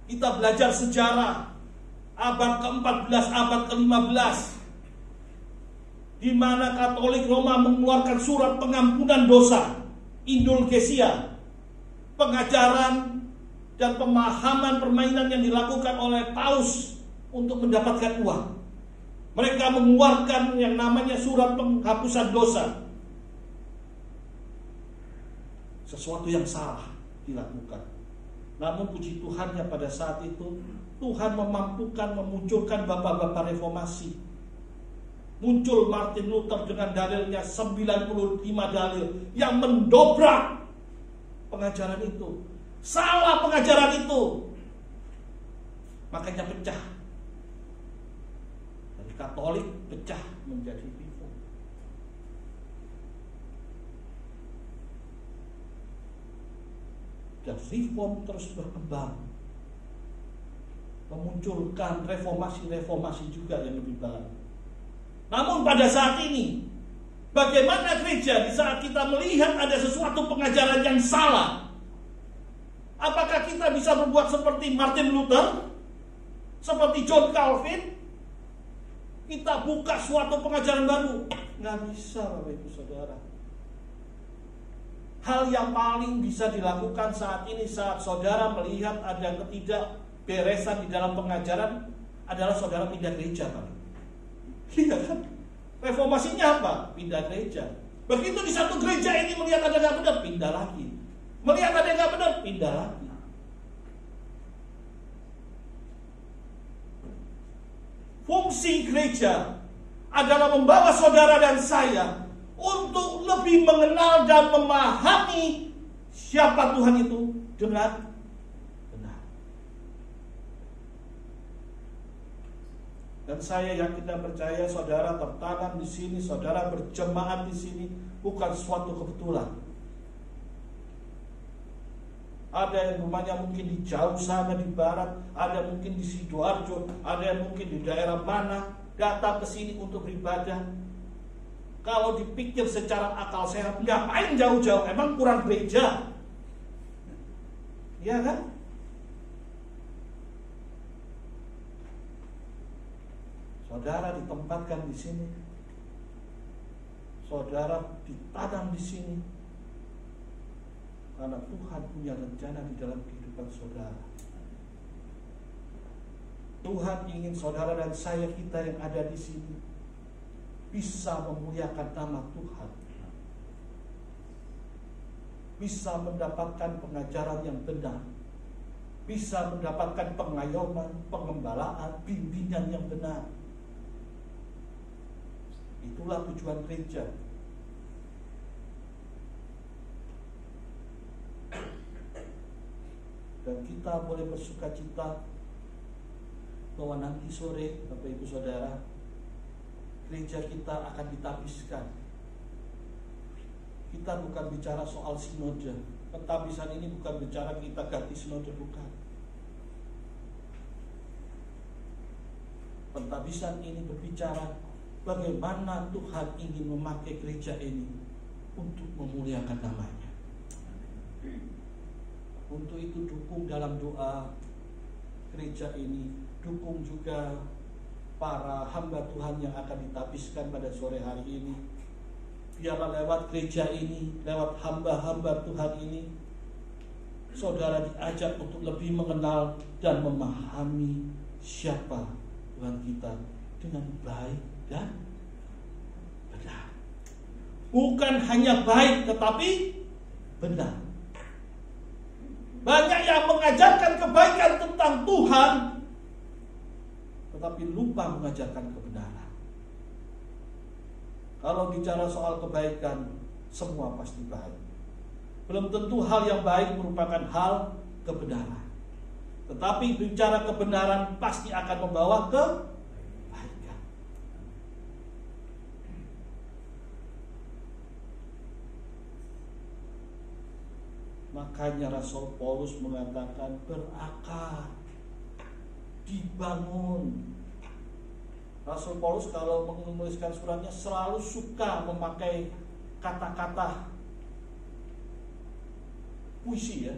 Kita belajar sejarah abad ke-14, abad ke-15, di mana Katolik Roma mengeluarkan surat pengampunan dosa, indulgesia, pengajaran dan pemahaman permainan yang dilakukan oleh Paus untuk mendapatkan uang. Mereka mengeluarkan yang namanya surat penghapusan dosa. Sesuatu yang salah dilakukan. Namun puji Tuhannya pada saat itu Tuhan memampukan memunculkan bapak-bapak reformasi. Muncul Martin Luther dengan dalilnya 95 dalil yang mendobrak pengajaran itu. Salah pengajaran itu. Makanya pecah. Dari Katolik pecah menjadi Reform. Dan Reform terus berkembang, memunculkan reformasi-reformasi juga yang lebih baru. Namun pada saat ini, bagaimana gereja di saat kita melihat ada sesuatu pengajaran yang salah? Apakah kita bisa berbuat seperti Martin Luther? Seperti John Calvin? Kita buka suatu pengajaran baru? Nggak bisa, Bapak Ibu Saudara. Hal yang paling bisa dilakukan saat ini, saat saudara melihat ada ketidakberesan di dalam pengajaran, adalah saudara pindah gereja, Pak. Iya kan? Reformasinya apa? Pindah gereja. Begitu di satu gereja ini melihat ada yang benar, pindah lagi. Melihat ada yang benar, pindah lagi. Fungsi gereja adalah membawa saudara dan saya untuk lebih mengenal dan memahami siapa Tuhan itu dengan benar. Dan saya yakin dan percaya saudara tertanam di sini, saudara berjemaat di sini bukan suatu kebetulan. Ada yang rumahnya mungkin di jauh sana di barat, ada mungkin di Sidoarjo, ada yang mungkin di daerah mana, datang ke sini untuk beribadah. Kalau dipikir secara akal sehat, ngapain jauh-jauh? Emang kurang gereja? Iya kan? Saudara ditempatkan di sini, saudara ditanam di sini, karena Tuhan punya rencana di dalam kehidupan saudara. Tuhan ingin saudara dan saya, kita yang ada di sini, bisa memuliakan nama Tuhan, bisa mendapatkan pengajaran yang benar, bisa mendapatkan pengayoman, pengembalaan, bimbingan yang benar. Itulah tujuan gereja. Dan kita boleh bersuka cita bahwa nanti sore, Bapak Ibu Saudara, gereja kita akan ditapiskan. Kita bukan bicara soal sinode. Pentabisan ini bukan bicara kita ganti sinode, bukan. Pentabisan ini berbicara bagaimana Tuhan ingin memakai gereja ini untuk memuliakan namanya. Untuk itu dukung dalam doa gereja ini, dukung juga para hamba Tuhan yang akan ditapiskan pada sore hari ini. Biarlah lewat gereja ini, lewat hamba-hamba Tuhan ini, saudara diajak untuk lebih mengenal dan memahami siapa Tuhan kita dengan baik dan benar. Bukan hanya baik tetapi benar. Banyak yang mengajarkan kebaikan tentang Tuhan, tetapi lupa mengajarkan kebenaran. Kalau bicara soal kebaikan, semua pasti baik. Belum tentu hal yang baik merupakan hal kebenaran. Tetapi bicara kebenaran pasti akan membawa kebaikan. Makanya Rasul Paulus mengatakan berakar, dibangun. Rasul Paulus kalau menuliskan suratnya selalu suka memakai kata-kata puisi ya.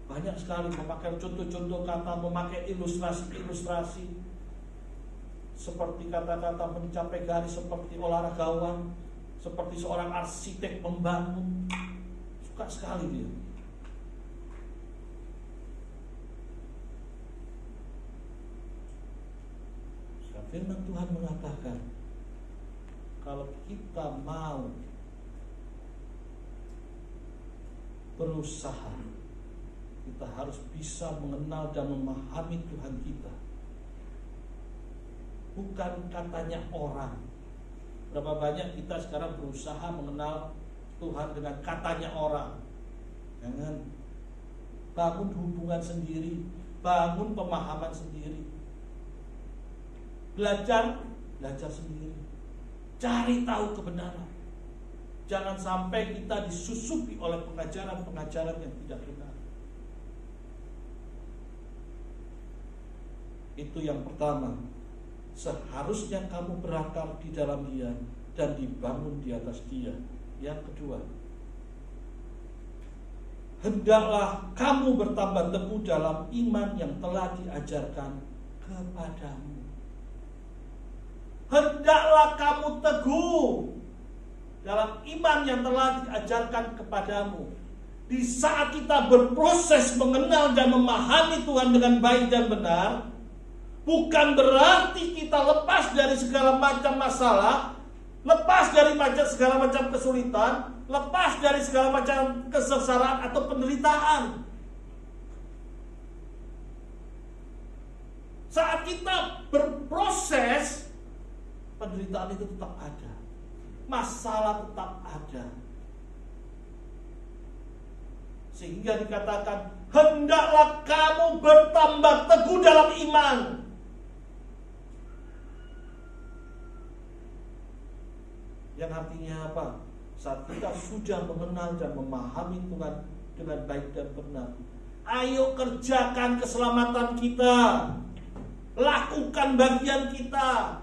Banyak sekali memakai contoh-contoh kata, memakai ilustrasi-ilustrasi. Seperti kata-kata mencapai garis, seperti olahragawan, seperti seorang arsitek membangun. Suka sekali dia. Firman Tuhan mengatakan, kalau kita mau berusaha, kita harus bisa mengenal dan memahami Tuhan kita. Bukan katanya orang. Berapa banyak kita sekarang berusaha mengenal Tuhan dengan katanya orang. Jangan. Bangun hubungan sendiri, bangun pemahaman sendiri. Belajar sendiri. Cari tahu kebenaran. Jangan sampai kita disusupi oleh pengajaran-pengajaran yang tidak benar. Itu yang pertama. Seharusnya kamu berakar di dalam Dia dan dibangun di atas Dia. Yang kedua, hendaklah kamu bertambah teguh dalam iman yang telah diajarkan kepadamu. Hendaklah kamu teguh dalam iman yang telah diajarkan kepadamu. Di saat kita berproses mengenal dan memahami Tuhan dengan baik dan benar, bukan berarti kita lepas dari segala macam masalah, lepas dari segala macam kesulitan, lepas dari segala macam kesengsaraan atau penderitaan. Saat kita berproses, penderitaan itu tetap ada, masalah tetap ada. Sehingga dikatakan, hendaklah kamu bertambah teguh dalam iman. Yang artinya apa? Saat kita sudah mengenal dan memahami Tuhan dengan baik dan benar. Ayo kerjakan keselamatan kita. Lakukan bagian kita.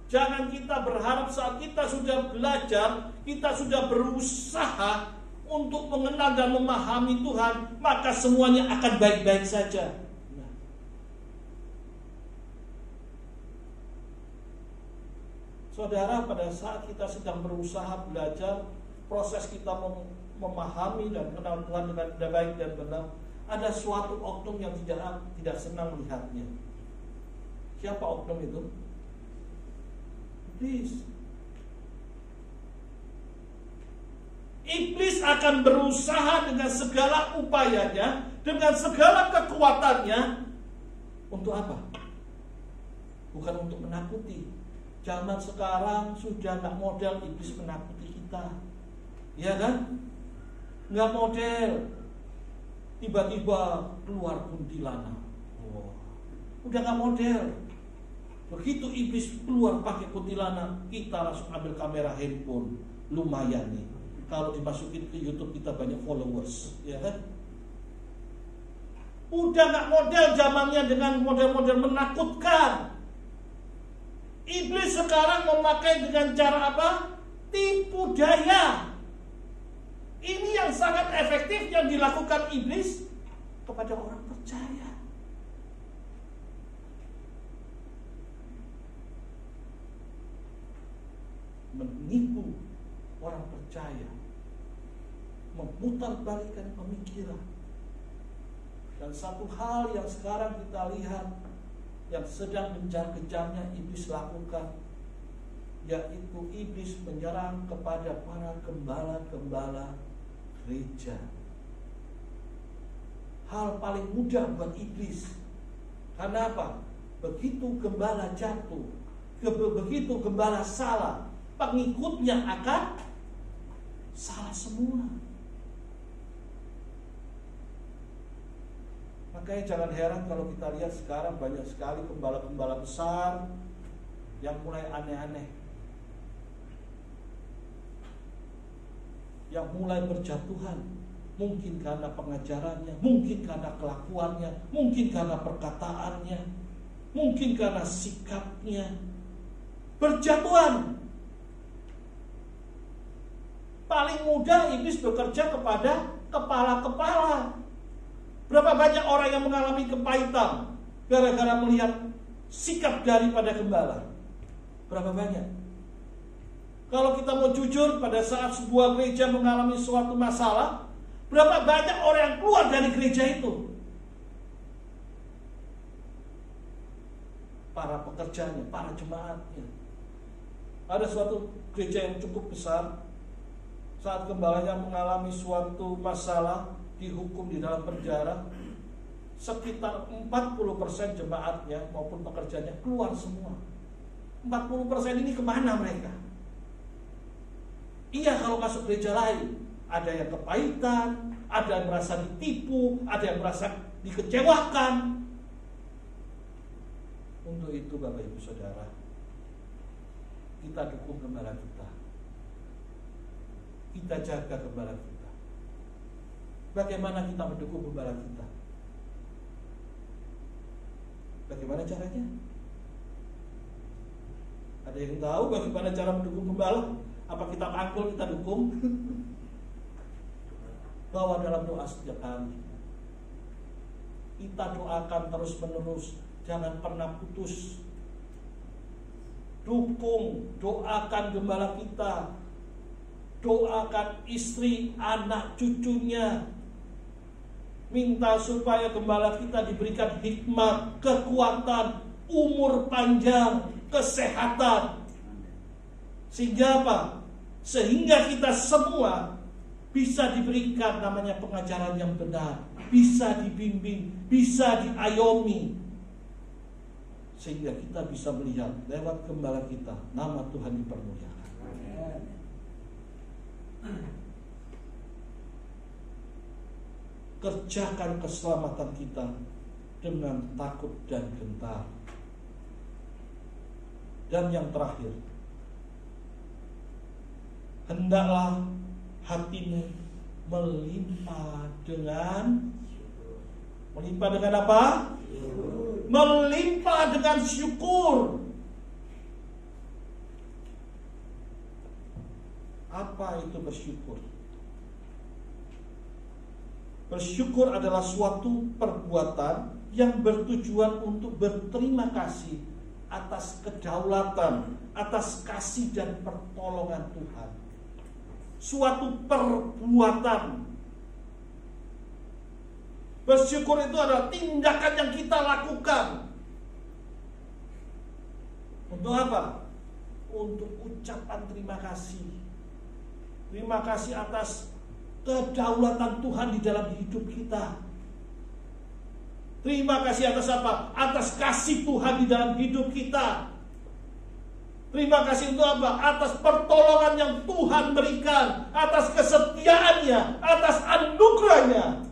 Jangan kita berharap saat kita sudah belajar, kita sudah berusaha untuk mengenal dan memahami Tuhan, maka semuanya akan baik-baik saja. Saudara, pada saat kita sedang berusaha belajar, proses kita memahami dan mengenal Tuhan dengan baik dan benar, ada suatu oknum yang tidak senang melihatnya. Siapa oknum itu? Iblis. Iblis akan berusaha dengan segala upayanya, dengan segala kekuatannya. Untuk apa? Bukan untuk menakuti. Zaman sekarang sudah gak model iblis menakuti kita. Ya kan? Gak model tiba-tiba keluar kuntilanak. Udah gak model. Begitu iblis keluar pakai kuntilanak, kita langsung ambil kamera handphone. Lumayan nih. Kalau dimasukin ke YouTube kita banyak followers. Ya kan? Udah gak model zamannya dengan model-model menakutkan. Iblis sekarang memakai dengan cara apa? Tipu daya. Ini yang sangat efektif yang dilakukan iblis kepada orang percaya. Menipu orang percaya, memutarbalikkan pemikiran. Dan satu hal yang sekarang kita lihat, yang sedang gencar-gencarnya iblis lakukan, yaitu iblis menyerang kepada para gembala-gembala gereja. Hal paling mudah buat iblis. Karena apa? Begitu gembala jatuh, begitu gembala salah, pengikutnya akan salah semua. Makanya jangan heran kalau kita lihat sekarang banyak sekali gembala-gembala besar yang mulai aneh-aneh, yang mulai berjatuhan. Mungkin karena pengajarannya, mungkin karena kelakuannya, mungkin karena perkataannya, mungkin karena sikapnya. Berjatuhan. Paling mudah iblis bekerja kepada kepala-kepala. Berapa banyak orang yang mengalami kepahitan gara-gara melihat sikap daripada gembala? Berapa banyak? Kalau kita mau jujur, pada saat sebuah gereja mengalami suatu masalah, berapa banyak orang yang keluar dari gereja itu? Para pekerjanya, para jemaatnya. Ada suatu gereja yang cukup besar, saat gembalanya mengalami suatu masalah, dihukum di dalam penjara, sekitar 40% jemaatnya maupun pekerjanya keluar semua. 40% ini kemana mereka? Iya, kalau masuk gereja lain, ada yang kepahitan, ada yang merasa ditipu, ada yang merasa dikecewakan. Untuk itu Bapak Ibu Saudara, kita dukung gembala kita. Kita jaga gembala kita. Bagaimana kita mendukung gembala kita? Bagaimana caranya? Ada yang tahu bagaimana cara mendukung gembala? Apa kita panggil, kita dukung? Bawa dalam doa setiap hari. Kita doakan terus menerus, jangan pernah putus. Dukung, doakan gembala kita. Doakan istri, anak, cucunya. Minta supaya gembala kita diberikan hikmat, kekuatan, umur panjang, kesehatan. Sehingga apa? Sehingga kita semua bisa diberikan namanya pengajaran yang benar, bisa dibimbing, bisa diayomi. Sehingga kita bisa melihat lewat gembala kita, nama Tuhan dipermuliakan. Kerjakan keselamatan kita dengan takut dan gentar. Dan yang terakhir, hendaklah hatimu melimpah dengan apa? Melimpah dengan syukur. Apa itu bersyukur? Bersyukur adalah suatu perbuatan yang bertujuan untuk berterima kasih atas kedaulatan, atas kasih dan pertolongan Tuhan. Suatu perbuatan. Bersyukur itu adalah tindakan yang kita lakukan. Untuk apa? Untuk ucapan terima kasih. Terima kasih atas kedaulatan Tuhan di dalam hidup kita. Terima kasih atas apa? Atas kasih Tuhan di dalam hidup kita. Terima kasih untuk apa? Atas pertolongan yang Tuhan berikan, atas kesetiaannya, atas anugerahnya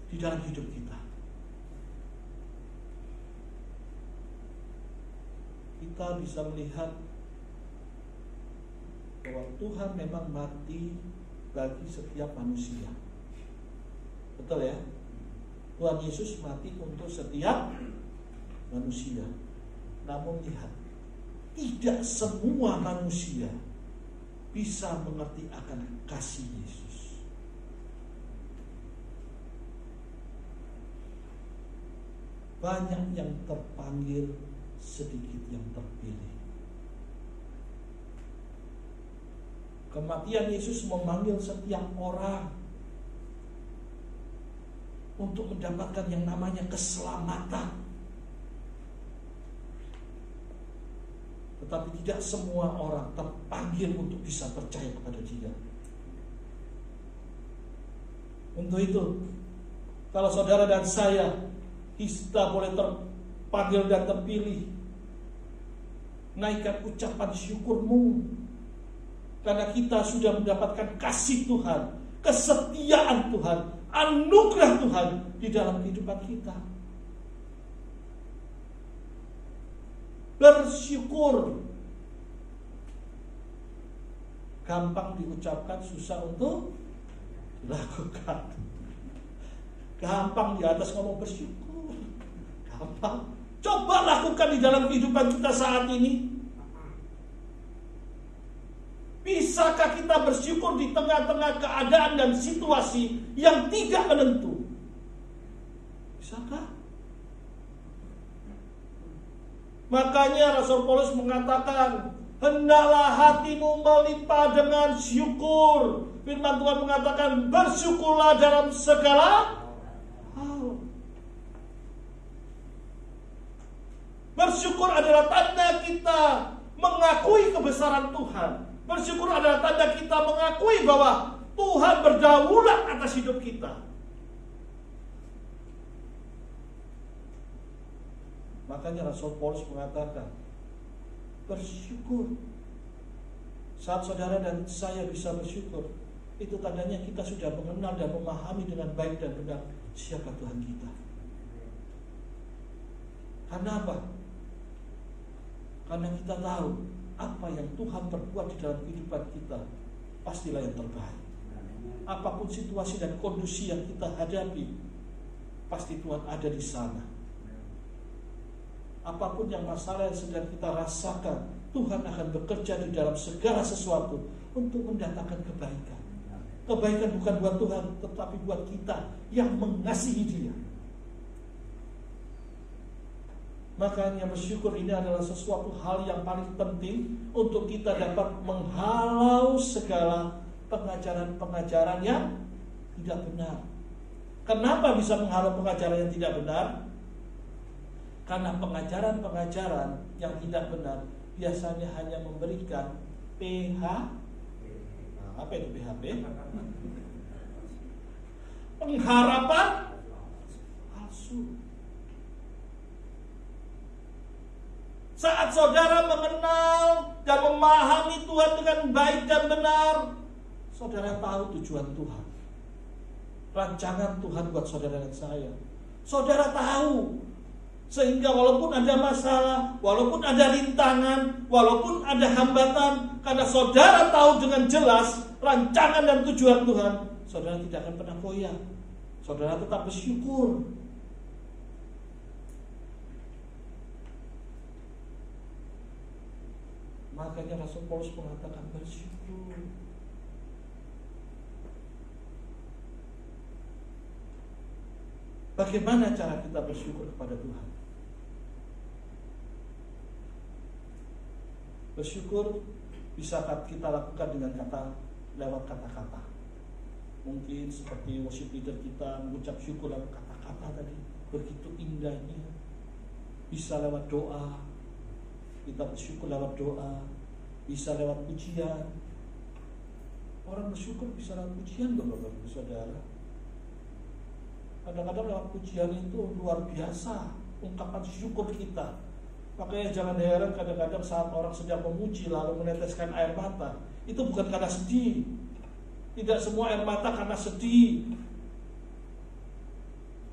di dalam hidup kita. Kita bisa melihat bahwa Tuhan memang mati bagi setiap manusia. Betul ya? Tuhan Yesus mati untuk setiap manusia. Namun lihat, tidak semua manusia bisa mengerti akan kasih Yesus. Banyak yang terpanggil, sedikit yang terpilih. Kematian Yesus memanggil setiap orang untuk mendapatkan yang namanya keselamatan. Tetapi tidak semua orang terpanggil untuk bisa percaya kepada Dia. Untuk itu, kalau saudara dan saya kita boleh terpanggil dan terpilih, naikkan ucapan syukurmu, karena kita sudah mendapatkan kasih Tuhan, kesetiaan Tuhan, anugerah Tuhan di dalam kehidupan kita. Bersyukur gampang diucapkan, susah untuk dilakukan. Gampang di atas ngomong bersyukur, gampang. Coba lakukan di dalam kehidupan kita saat ini. Bisakah kita bersyukur di tengah-tengah keadaan dan situasi yang tidak menentu? Bisakah? Makanya Rasul Paulus mengatakan, hendaklah hatimu melimpah dengan syukur. Firman Tuhan mengatakan, bersyukurlah dalam segala hal. Bersyukur adalah tanda kita mengakui kebesaran Tuhan. Bersyukur adalah tanda kita mengakui bahwa Tuhan berdaulat atas hidup kita. Makanya Rasul Paulus mengatakan, bersyukur. Saat saudara dan saya bisa bersyukur, itu tandanya kita sudah mengenal dan memahami dengan baik dan benar siapa Tuhan kita. Karena apa? Karena kita tahu apa yang Tuhan perbuat di dalam kehidupan kita, pastilah yang terbaik. Apapun situasi dan kondisi yang kita hadapi, pasti Tuhan ada di sana. Apapun yang masalah yang sedang kita rasakan, Tuhan akan bekerja di dalam segala sesuatu untuk mendatangkan kebaikan. Kebaikan bukan buat Tuhan, tetapi buat kita yang mengasihi Dia. Makanya bersyukur ini adalah sesuatu hal yang paling penting untuk kita dapat menghalau segala pengajaran-pengajaran yang tidak benar. Kenapa bisa menghalau pengajaran yang tidak benar? Karena pengajaran-pengajaran yang tidak benar biasanya hanya memberikan apa itu PHP? Pengharapan palsu. Saat saudara mengenal dan memahami Tuhan dengan baik dan benar, saudara tahu tujuan Tuhan, rancangan Tuhan buat saudara dan saya. Saudara tahu Sehingga walaupun ada masalah, walaupun ada rintangan, walaupun ada hambatan, karena saudara tahu dengan jelas rancangan dan tujuan Tuhan, saudara tidak akan pernah goyah. Saudara tetap bersyukur. Makanya Rasul Paulus mengatakan bersyukur. Bagaimana cara kita bersyukur kepada Tuhan? Bersyukur bisa kita lakukan dengan lewat kata-kata. Mungkin seperti worship leader kita mengucap syukur lewat kata-kata tadi, begitu indahnya. Bisa lewat doa, kita bersyukur lewat doa, bisa lewat pujian. Orang bersyukur bisa lewat pujian, Bapak Ibu Saudara. Kadang-kadang lewat pujian itu luar biasa ungkapan syukur kita. Makanya jangan heran kadang-kadang saat orang sedang memuji lalu meneteskan air mata, itu bukan karena sedih. Tidak semua air mata karena sedih.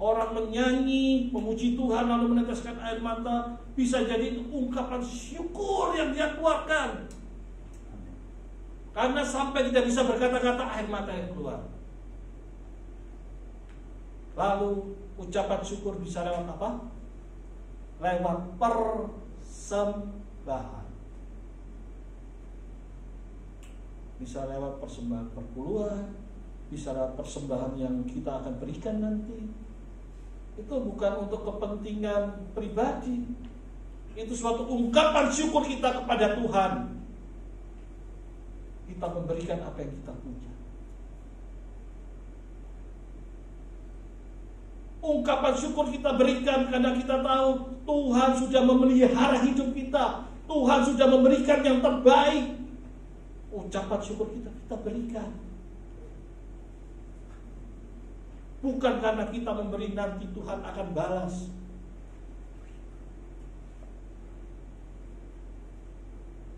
Orang menyanyi, memuji Tuhan lalu meneteskan air mata, bisa jadi itu ungkapan syukur yang dia keluarkan. Karena sampai tidak bisa berkata-kata, air mata yang keluar. Lalu ucapan syukur bisa lewat apa? Lewat persembahan. Bisa lewat persembahan perpuluhan, bisa lewat persembahan yang kita akan berikan nanti. Itu bukan untuk kepentingan pribadi. Itu suatu ungkapan syukur kita kepada Tuhan. Kita memberikan apa yang kita punya. Ungkapan syukur kita berikan karena kita tahu Tuhan sudah memelihara hidup kita. Tuhan sudah memberikan yang terbaik. Ucapan syukur kita berikan. Bukan karena kita memberi nanti Tuhan akan balas.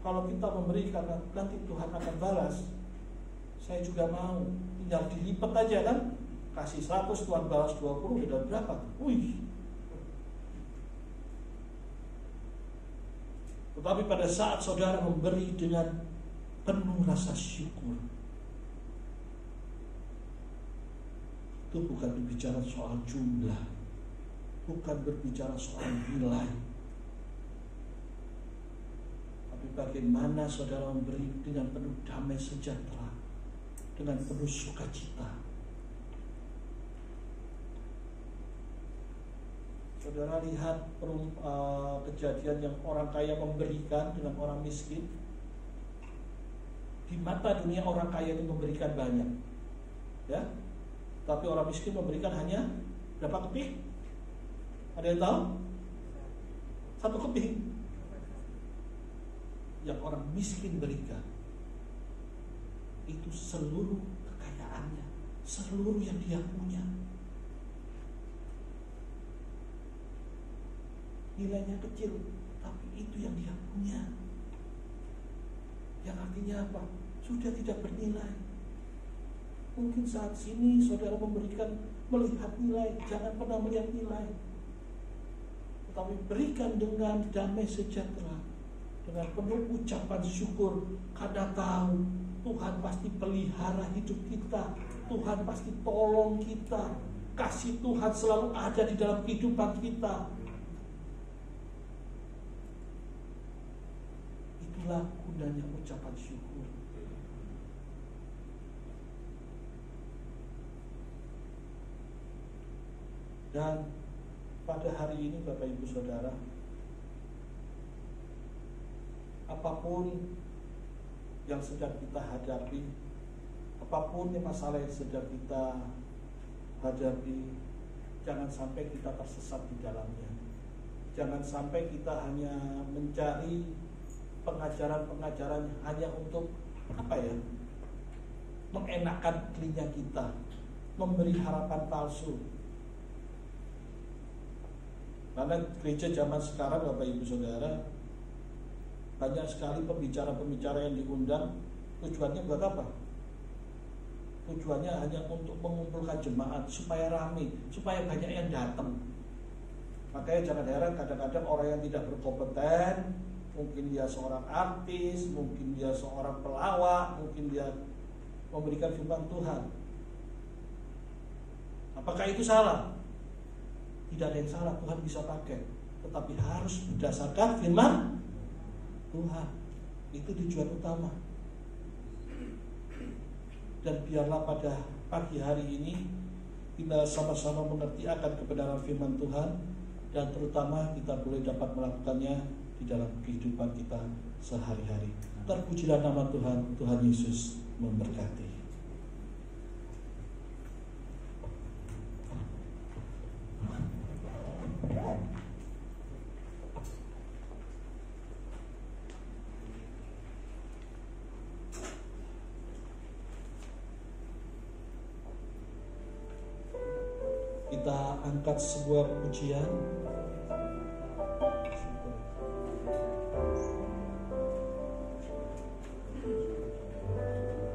Kalau kita memberi karena nanti Tuhan akan balas, saya juga mau. Tinggal dilipat aja kan. Kasih 100, Tuhan balas 20, udah berapa? Wih. Tetapi pada saat saudara memberi dengan penuh rasa syukur, itu bukan berbicara soal jumlah, bukan berbicara soal nilai, tapi bagaimana saudara memberi dengan penuh damai sejahtera, dengan penuh sukacita. Saudara lihat kejadian yang orang kaya memberikan dengan orang miskin. Di mata dunia orang kaya itu memberikan banyak, ya. Tapi orang miskin memberikan hanya berapa keping? Ada yang tahu? 1 keping. Yang orang miskin berikan itu seluruh kekayaannya, seluruh yang dia punya. Nilainya kecil, tapi itu yang dia punya. Yang artinya apa? Sudah tidak bernilai. Mungkin saat sini saudara melihat nilai, jangan pernah melihat nilai. Tetapi berikan dengan damai sejahtera, dengan penuh ucapan syukur, karena tahu Tuhan pasti pelihara hidup kita. Tuhan pasti tolong kita. Kasih Tuhan selalu ada di dalam kehidupan kita. Itulah gunanya ucapan syukur. Dan pada hari ini Bapak Ibu Saudara, apapun yang sedang kita hadapi, apapun yang masalah yang sedang kita hadapi, jangan sampai kita tersesat di dalamnya. Jangan sampai kita hanya mencari pengajaran-pengajaran hanya untuk mengenakan telinga kita, memberi harapan palsu. Karena gereja zaman sekarang Bapak Ibu Saudara, banyak sekali pembicara-pembicara yang diundang, tujuannya buat apa? Tujuannya hanya untuk mengumpulkan jemaat supaya ramai, supaya banyak yang datang. Makanya jangan heran kadang-kadang orang yang tidak berkompeten, mungkin dia seorang artis, mungkin dia seorang pelawak, mungkin dia memberikan firman Tuhan. Apakah itu salah? Tidak ada yang salah, Tuhan bisa pakai. Tetapi harus berdasarkan firman Tuhan. Itu tujuan utama. Dan biarlah pada pagi hari ini kita sama-sama mengerti akan kebenaran firman Tuhan, dan terutama kita boleh dapat melakukannya di dalam kehidupan kita sehari-hari. Terpujilah nama Tuhan. Tuhan Yesus memberkati. Kita angkat sebuah pujian.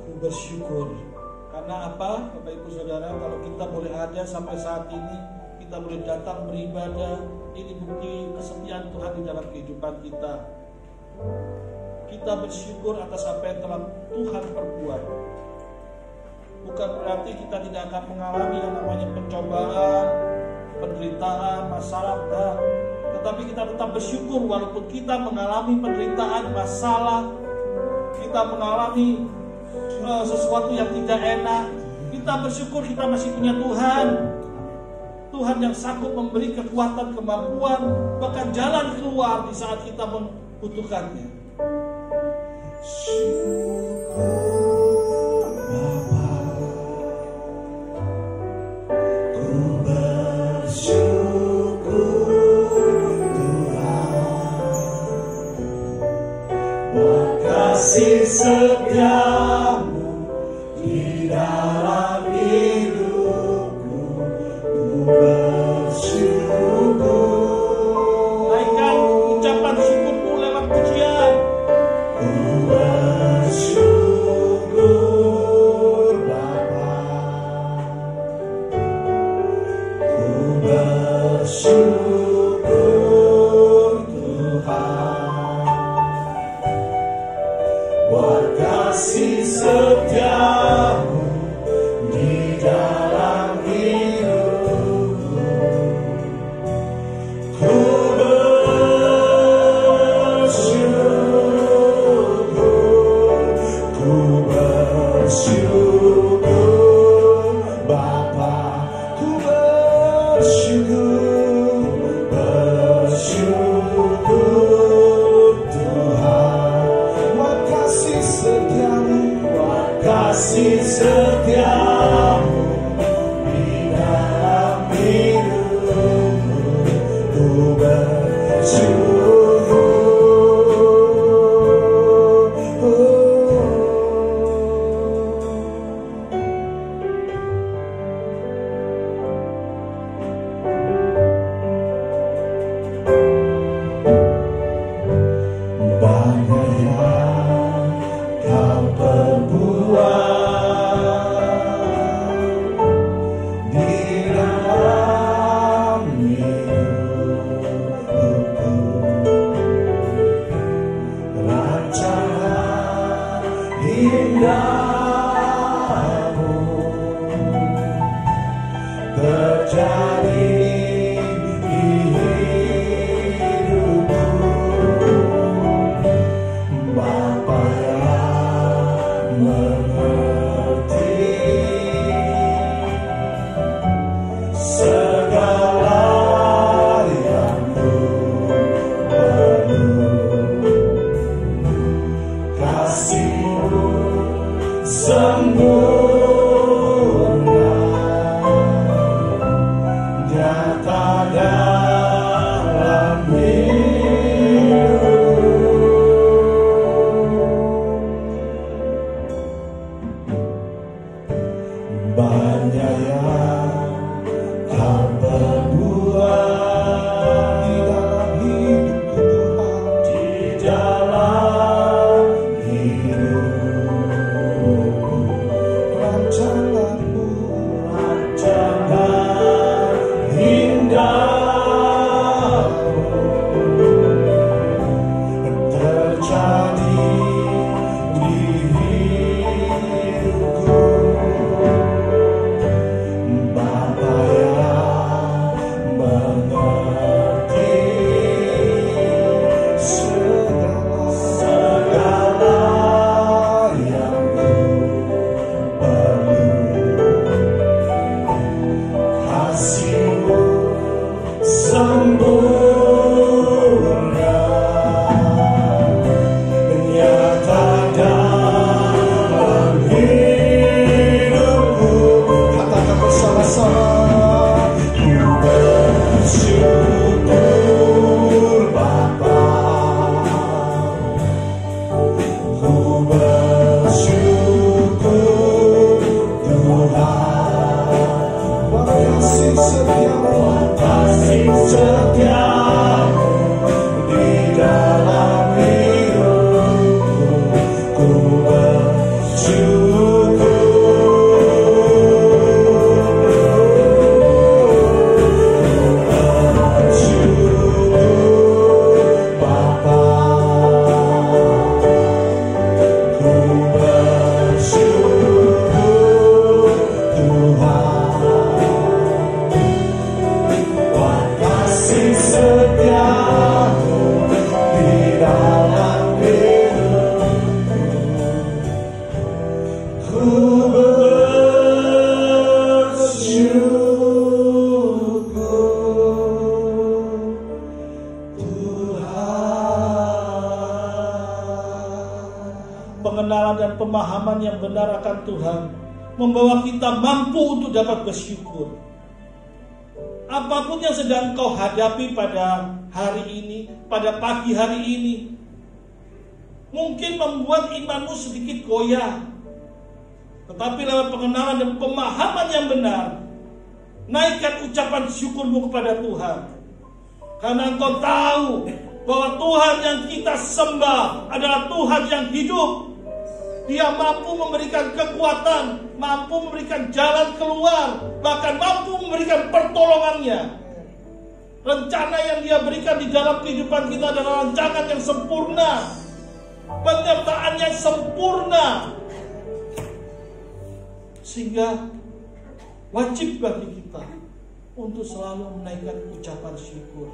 Ku bersyukur. Karena apa? Bapak Ibu Saudara, kalau kita boleh ada sampai saat ini, kita boleh datang beribadah, ini bukti kesetiaan Tuhan di dalam kehidupan kita. Kita bersyukur atas apa yang telah Tuhan perbuat. Bukan berarti kita tidak akan mengalami yang namanya pencobaan, penderitaan, masalah, tetapi kita tetap bersyukur walaupun kita mengalami penderitaan, masalah, kita mengalami sesuatu yang tidak enak. Kita bersyukur kita masih punya Tuhan. Tuhan yang sanggup memberi kekuatan, kemampuan, bahkan jalan keluar di saat kita membutuhkannya. Kasih setiamu di dalam hidupku, ku bersyukur. Naikkan ucapan syukurmu lewat pujian. Ku bersyukur Bapa, ku bersyukur Tuhan, buat kasih setiamu di dalam hidupku. Ku bersyukur Bapa, ku bersyukur Tuhan, buat kasih setiamu di dalam hidupku. Ku bersyukur. Banyak yang kau perbuat di dalam hidupku. Rancangan indahmu terjadi di hidupku. pengenalan dan pemahaman yang benar akan Tuhan membawa kita mampu untuk dapat bersyukur. Apapun yang sedang kau hadapi pada hari ini, pada pagi hari ini, mungkin membuat imanmu sedikit goyah. Tetapi lewat pengenalan dan pemahaman yang benar, naikkan ucapan syukurmu kepada Tuhan. Karena engkau tahu bahwa Tuhan yang kita sembah adalah Tuhan yang hidup. Dia mampu memberikan kekuatan, mampu memberikan jalan keluar, bahkan mampu memberikan pertolongannya. Rencana yang Dia berikan di dalam kehidupan kita adalah rancangan yang sempurna, penyertaan yang sempurna. Sehingga wajib bagi kita untuk selalu menaikkan ucapan syukur.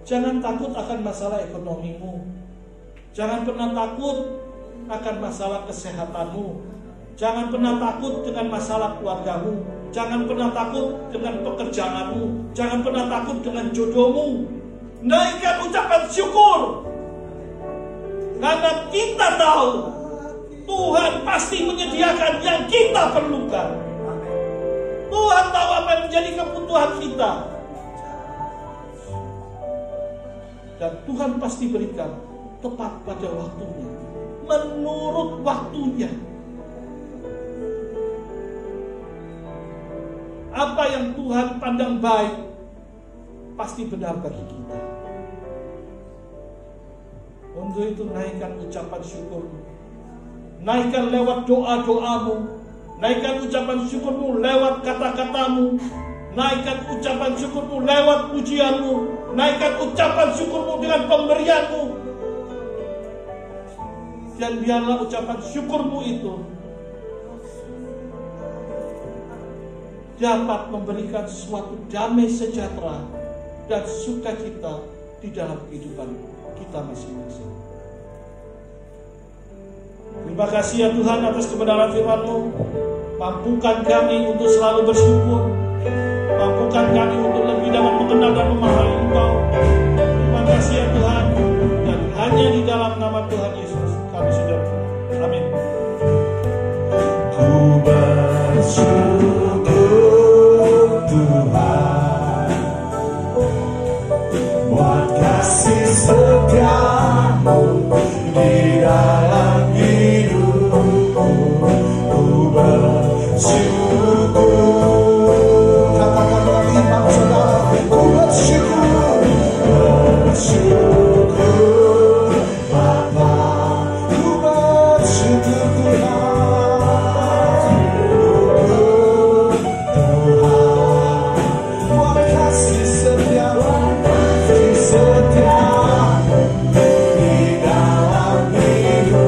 Jangan takut akan masalah ekonomimu. Jangan pernah takut akan masalah kesehatanmu. Jangan pernah takut dengan masalah keluargamu. Jangan pernah takut dengan pekerjaanmu. Jangan pernah takut dengan jodohmu. Naikkan ucapan syukur. Karena kita tahu Tuhan pasti menyediakan yang kita perlukan. Tuhan tahu apa yang menjadi kebutuhan kita. Dan Tuhan pasti berikan tepat pada waktunya, menurut waktunya. Apa yang Tuhan pandang baik pasti benar bagi kita. Untuk itu naikkan ucapan syukurmu, naikkan lewat doa-doamu, naikkan ucapan syukurmu lewat kata-katamu, naikkan ucapan syukurmu lewat pujianmu, naikkan ucapan syukurmu dengan pemberianmu. Dan biarlah ucapan syukurmu itu dapat memberikan suatu damai sejahtera dan sukacita di dalam kehidupan kita masing-masing. Terima kasih ya Tuhan atas kebenaran firman-Mu. Mampukan kami untuk selalu bersyukur. Mampukan kami untuk lebih dapat mengenal dan memahami Engkau. Terima kasih ya Tuhan. Dan hanya di dalam nama Tuhan Yesus kami sudah berdoa. Amin. Ku bersyukur Tuhan buat kasih setia-Mu di dalam hidupku. Ku bersyukur. Katakan lagi Bang Saudara. Ku bersyukur. Bersyukur Bapa. Ku bersyukur Tuhan. Buat kasih setia-Mu di dalam hidupku.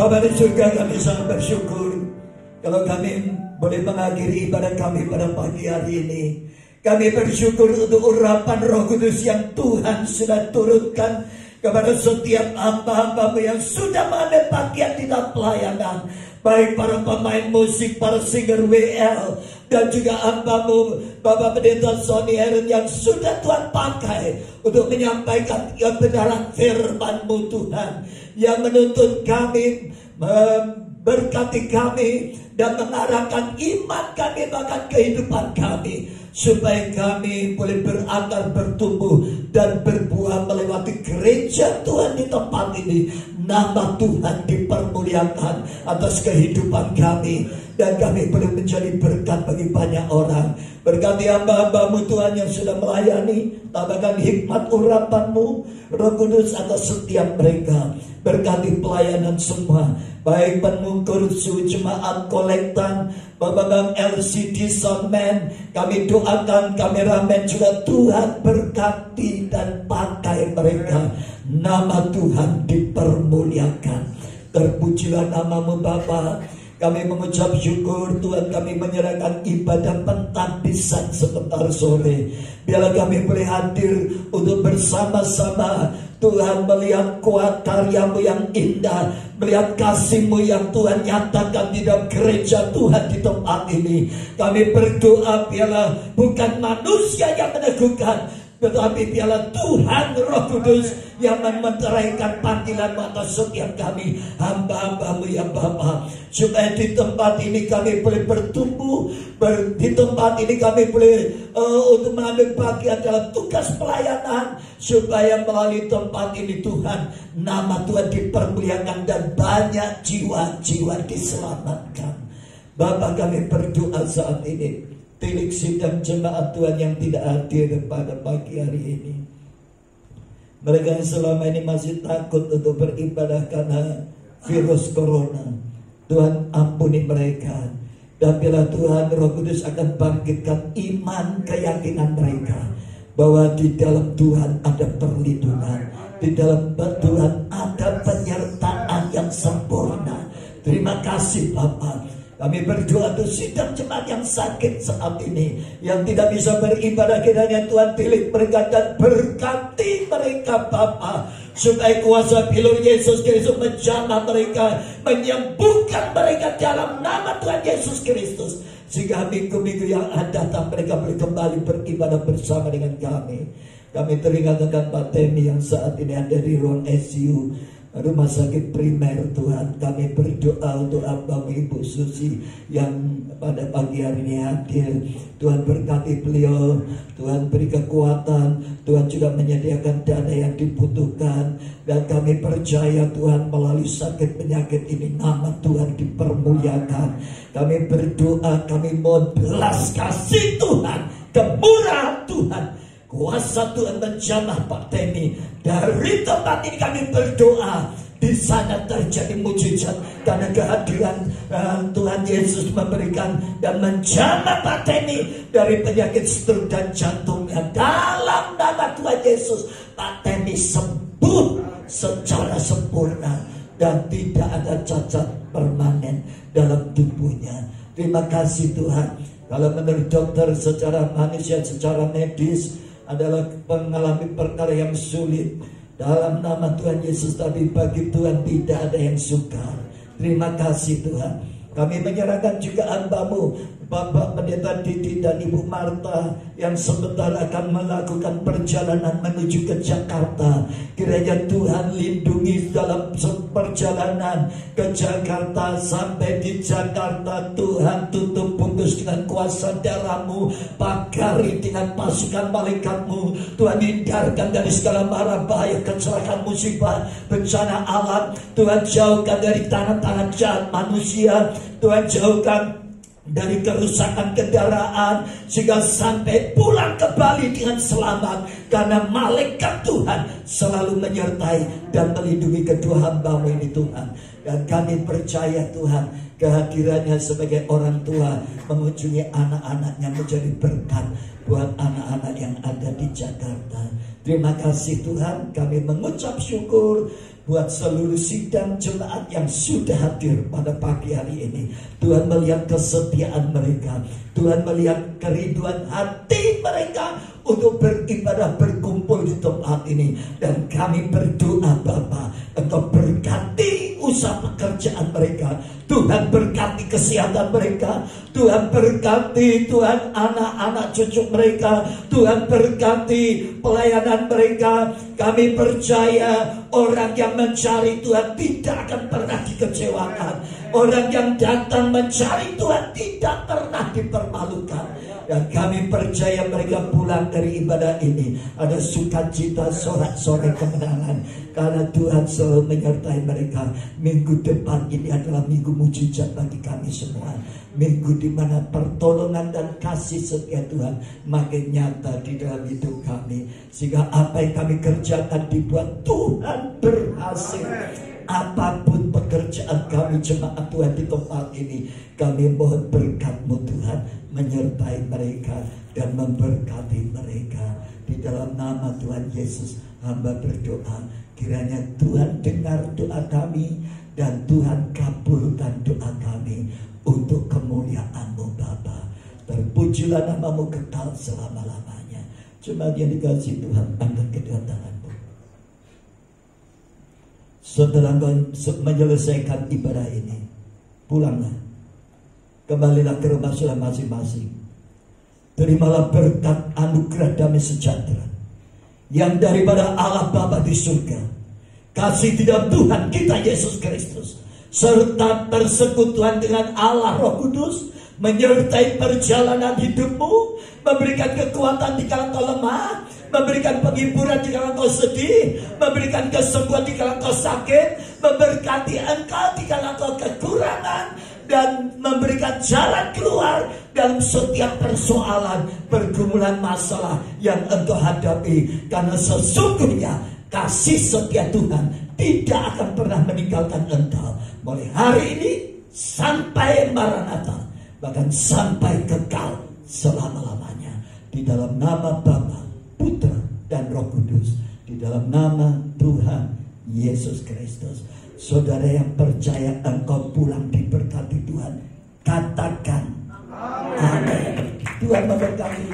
Bapa di surga, kami sangat bersyukur kalau kami boleh mengakhiri ibadah kami pada pagi hari ini. Kami bersyukur untuk urapan Roh Kudus yang Tuhan sudah turunkan kepada setiap hamba-hambamu yang sudah mengambil bagian di dalam pelayanan. Baik para pemain musik, para singer WL, dan juga hambamu Bapak Pendeta Sony Aaron yang sudah Tuhan pakai untuk menyampaikan kebenaran firman-Mu Tuhan, yang menuntun kami, berkati kami, dan mengarahkan iman kami bahkan kehidupan kami, supaya kami boleh berakar, bertumbuh, dan berbuah melewati gereja Tuhan di tempat ini. Nama Tuhan dipermuliakan atas kehidupan kami, dan kami boleh menjadi berkat bagi banyak orang. Berkati hamba-hambamu Tuhan yang sudah melayani, tambahkan hikmat urapan-Mu Roh Kudus atas setiap mereka. Berkati pelayanan semua, baik pengukur jemaat kolektan, pemegang LCD soundman, kami doakan kameramen juga Tuhan berkati dan pakai mereka. Nama Tuhan dipermuliakan. Terpujilah nama-Mu Bapa. Kami mengucap syukur Tuhan, kami menyerahkan ibadah pentahbisan sebentar sore. Biarlah kami boleh hadir untuk bersama-sama Tuhan melihat kuat karya-Mu yang indah, melihat kasih-Mu yang Tuhan nyatakan di dalam gereja Tuhan di tempat ini. Kami berdoa biarlah bukan manusia yang meneguhkan, tetapi biarlah Tuhan Roh Kudus yang mementeraikan panggilan atas setiap kami, hamba-hamba-Mu ya Bapa. Supaya di tempat ini kami boleh bertumbuh, di tempat ini kami boleh untuk mengambil bagian dalam tugas pelayanan, supaya melalui tempat ini Tuhan, nama Tuhan dipermuliakan dan banyak jiwa-jiwa diselamatkan. Bapa, kami berdoa saat ini, tilik sidang jemaat Tuhan yang tidak hadir pada pagi hari ini, mereka yang selama ini masih takut untuk beribadah karena virus corona, Tuhan ampuni mereka. Dan bila Tuhan Roh Kudus akan bangkitkan iman, keyakinan mereka bahwa di dalam Tuhan ada perlindungan, di dalam Tuhan ada penyertaan yang sempurna. Terima kasih Bapa. Kami berdoa untuk sidang jemaat yang sakit saat ini, yang tidak bisa beribadah, kiranya Tuhan tilik mereka dan berkati mereka Bapa, supaya kuasa pilur Yesus Kristus menjamah mereka, menyembuhkan mereka dalam nama Tuhan Yesus Kristus, sehingga minggu-minggu yang akan datang mereka boleh kembali beribadah bersama dengan kami. Kami teringat dengan Pak Temi yang saat ini ada di ruang ICU Rumah Sakit Primer. Tuhan, kami berdoa untuk hamba Ibu Susi yang pada pagi hari ini hadir. Tuhan berkati beliau, Tuhan beri kekuatan, Tuhan juga menyediakan dana yang dibutuhkan. Dan kami percaya Tuhan melalui sakit penyakit ini nama Tuhan dipermuliakan. Kami berdoa, kami mohon belas kasih Tuhan, kemurahan Tuhan, kuasa Tuhan menjamah Pak Temi. Dari tempat ini kami berdoa, di sana terjadi mujizat karena kehadiran Tuhan Yesus memberikan dan menjamah Pak Temi dari penyakit stroke dan jantungnya. Dalam nama Tuhan Yesus, Pak Temi sembuh secara sempurna dan tidak ada cacat permanen dalam tubuhnya. Terima kasih Tuhan. Kalau menurut dokter secara manusia, secara medis adalah mengalami perkara yang sulit dalam nama Tuhan Yesus, tapi bagi Tuhan tidak ada yang sukar. Terima kasih Tuhan. Kami menyerahkan juga hamba-Mu Bapak Pendeta Didi dan Ibu Marta yang sebentar akan melakukan perjalanan menuju ke Jakarta. Kiranya Tuhan lindungi dalam perjalanan ke Jakarta. Sampai di Jakarta Tuhan tutup bungkus dengan kuasa darah-Mu, pagari dengan pasukan malaikat-Mu. Tuhan hindarkan dari segala mara bahaya, kecelakaan, musibah, bencana alam. Tuhan jauhkan dari tangan-tangan jahat manusia. Tuhan jauhkan dari kerusakan kendaraan, sehingga sampai pulang ke Bali dengan selamat, karena malaikat Tuhan selalu menyertai dan melindungi kedua hamba-Mu ini Tuhan. Dan kami percaya Tuhan, kehadirannya sebagai orang tua mengunjungi anak-anaknya menjadi berkat buat anak-anak yang ada di Jakarta. Terima kasih Tuhan, kami mengucap syukur buat seluruh sidang jemaat yang sudah hadir pada pagi hari ini. Tuhan melihat kesetiaan mereka, Tuhan melihat kerinduan hati mereka untuk beribadah, berkumpul di tempat ini. Dan kami berdoa Bapa, Engkau berkati usaha pekerjaan mereka, Tuhan berkati kesehatan mereka, Tuhan berkati Tuhan anak-anak cucu mereka, Tuhan berkati pelayanan mereka. Kami percaya orang yang mencari Tuhan tidak akan pernah dikecewakan. Orang yang datang mencari Tuhan tidak pernah dipermalukan. Dan kami percaya mereka pulang dari ibadah ini ada sukacita, sorak-sorai kemenangan, karena Tuhan selalu menyertai mereka. Minggu depan ini adalah minggu mujizat bagi kami semua. Minggu di mana pertolongan dan kasih setia Tuhan makin nyata di dalam hidup kami, sehingga apa yang kami kerjakan dibuat Tuhan berhasil. Apapun pekerjaan kami jemaat Tuhan di tempat ini, kami mohon berkat-Mu Tuhan menyertai mereka dan memberkati mereka. Di dalam nama Tuhan Yesus hamba berdoa, kiranya Tuhan dengar doa kami dan Tuhan kabulkan doa kami untuk kemuliaan-Mu Bapa. Terpujilah nama-Mu kekal selama-lamanya. Jemaat yang dikasihi Tuhan, angkat kedua tanganmu. Setelah menyelesaikan ibadah ini, pulanglah, kembalilah ke rumah sudah masing-masing. Terimalah berkat anugerah damai sejahtera yang daripada Allah Bapa di surga, kasih di dalam Tuhan kita Yesus Kristus, serta persekutuan dengan Allah Roh Kudus menyertai perjalanan hidupmu, memberikan kekuatan di kala kau lemah, memberikan penghiburan di kala kau sedih, memberikan kesembuhan di kala kau sakit, memberkati engkau di kala kau kekurangan, dan memberikan jalan keluar dalam setiap persoalan, pergumulan, masalah yang engkau hadapi. Karena sesungguhnya kasih setia Tuhan tidak akan pernah meninggalkan engkau, mulai hari ini sampai Maranatha, bahkan sampai kekal selama-lamanya. Di dalam nama Bapa, Putra, dan Roh Kudus, di dalam nama Tuhan Yesus Kristus. Saudara yang percaya engkau pulang diberkati Tuhan, katakan amin. Tuhan memberkati.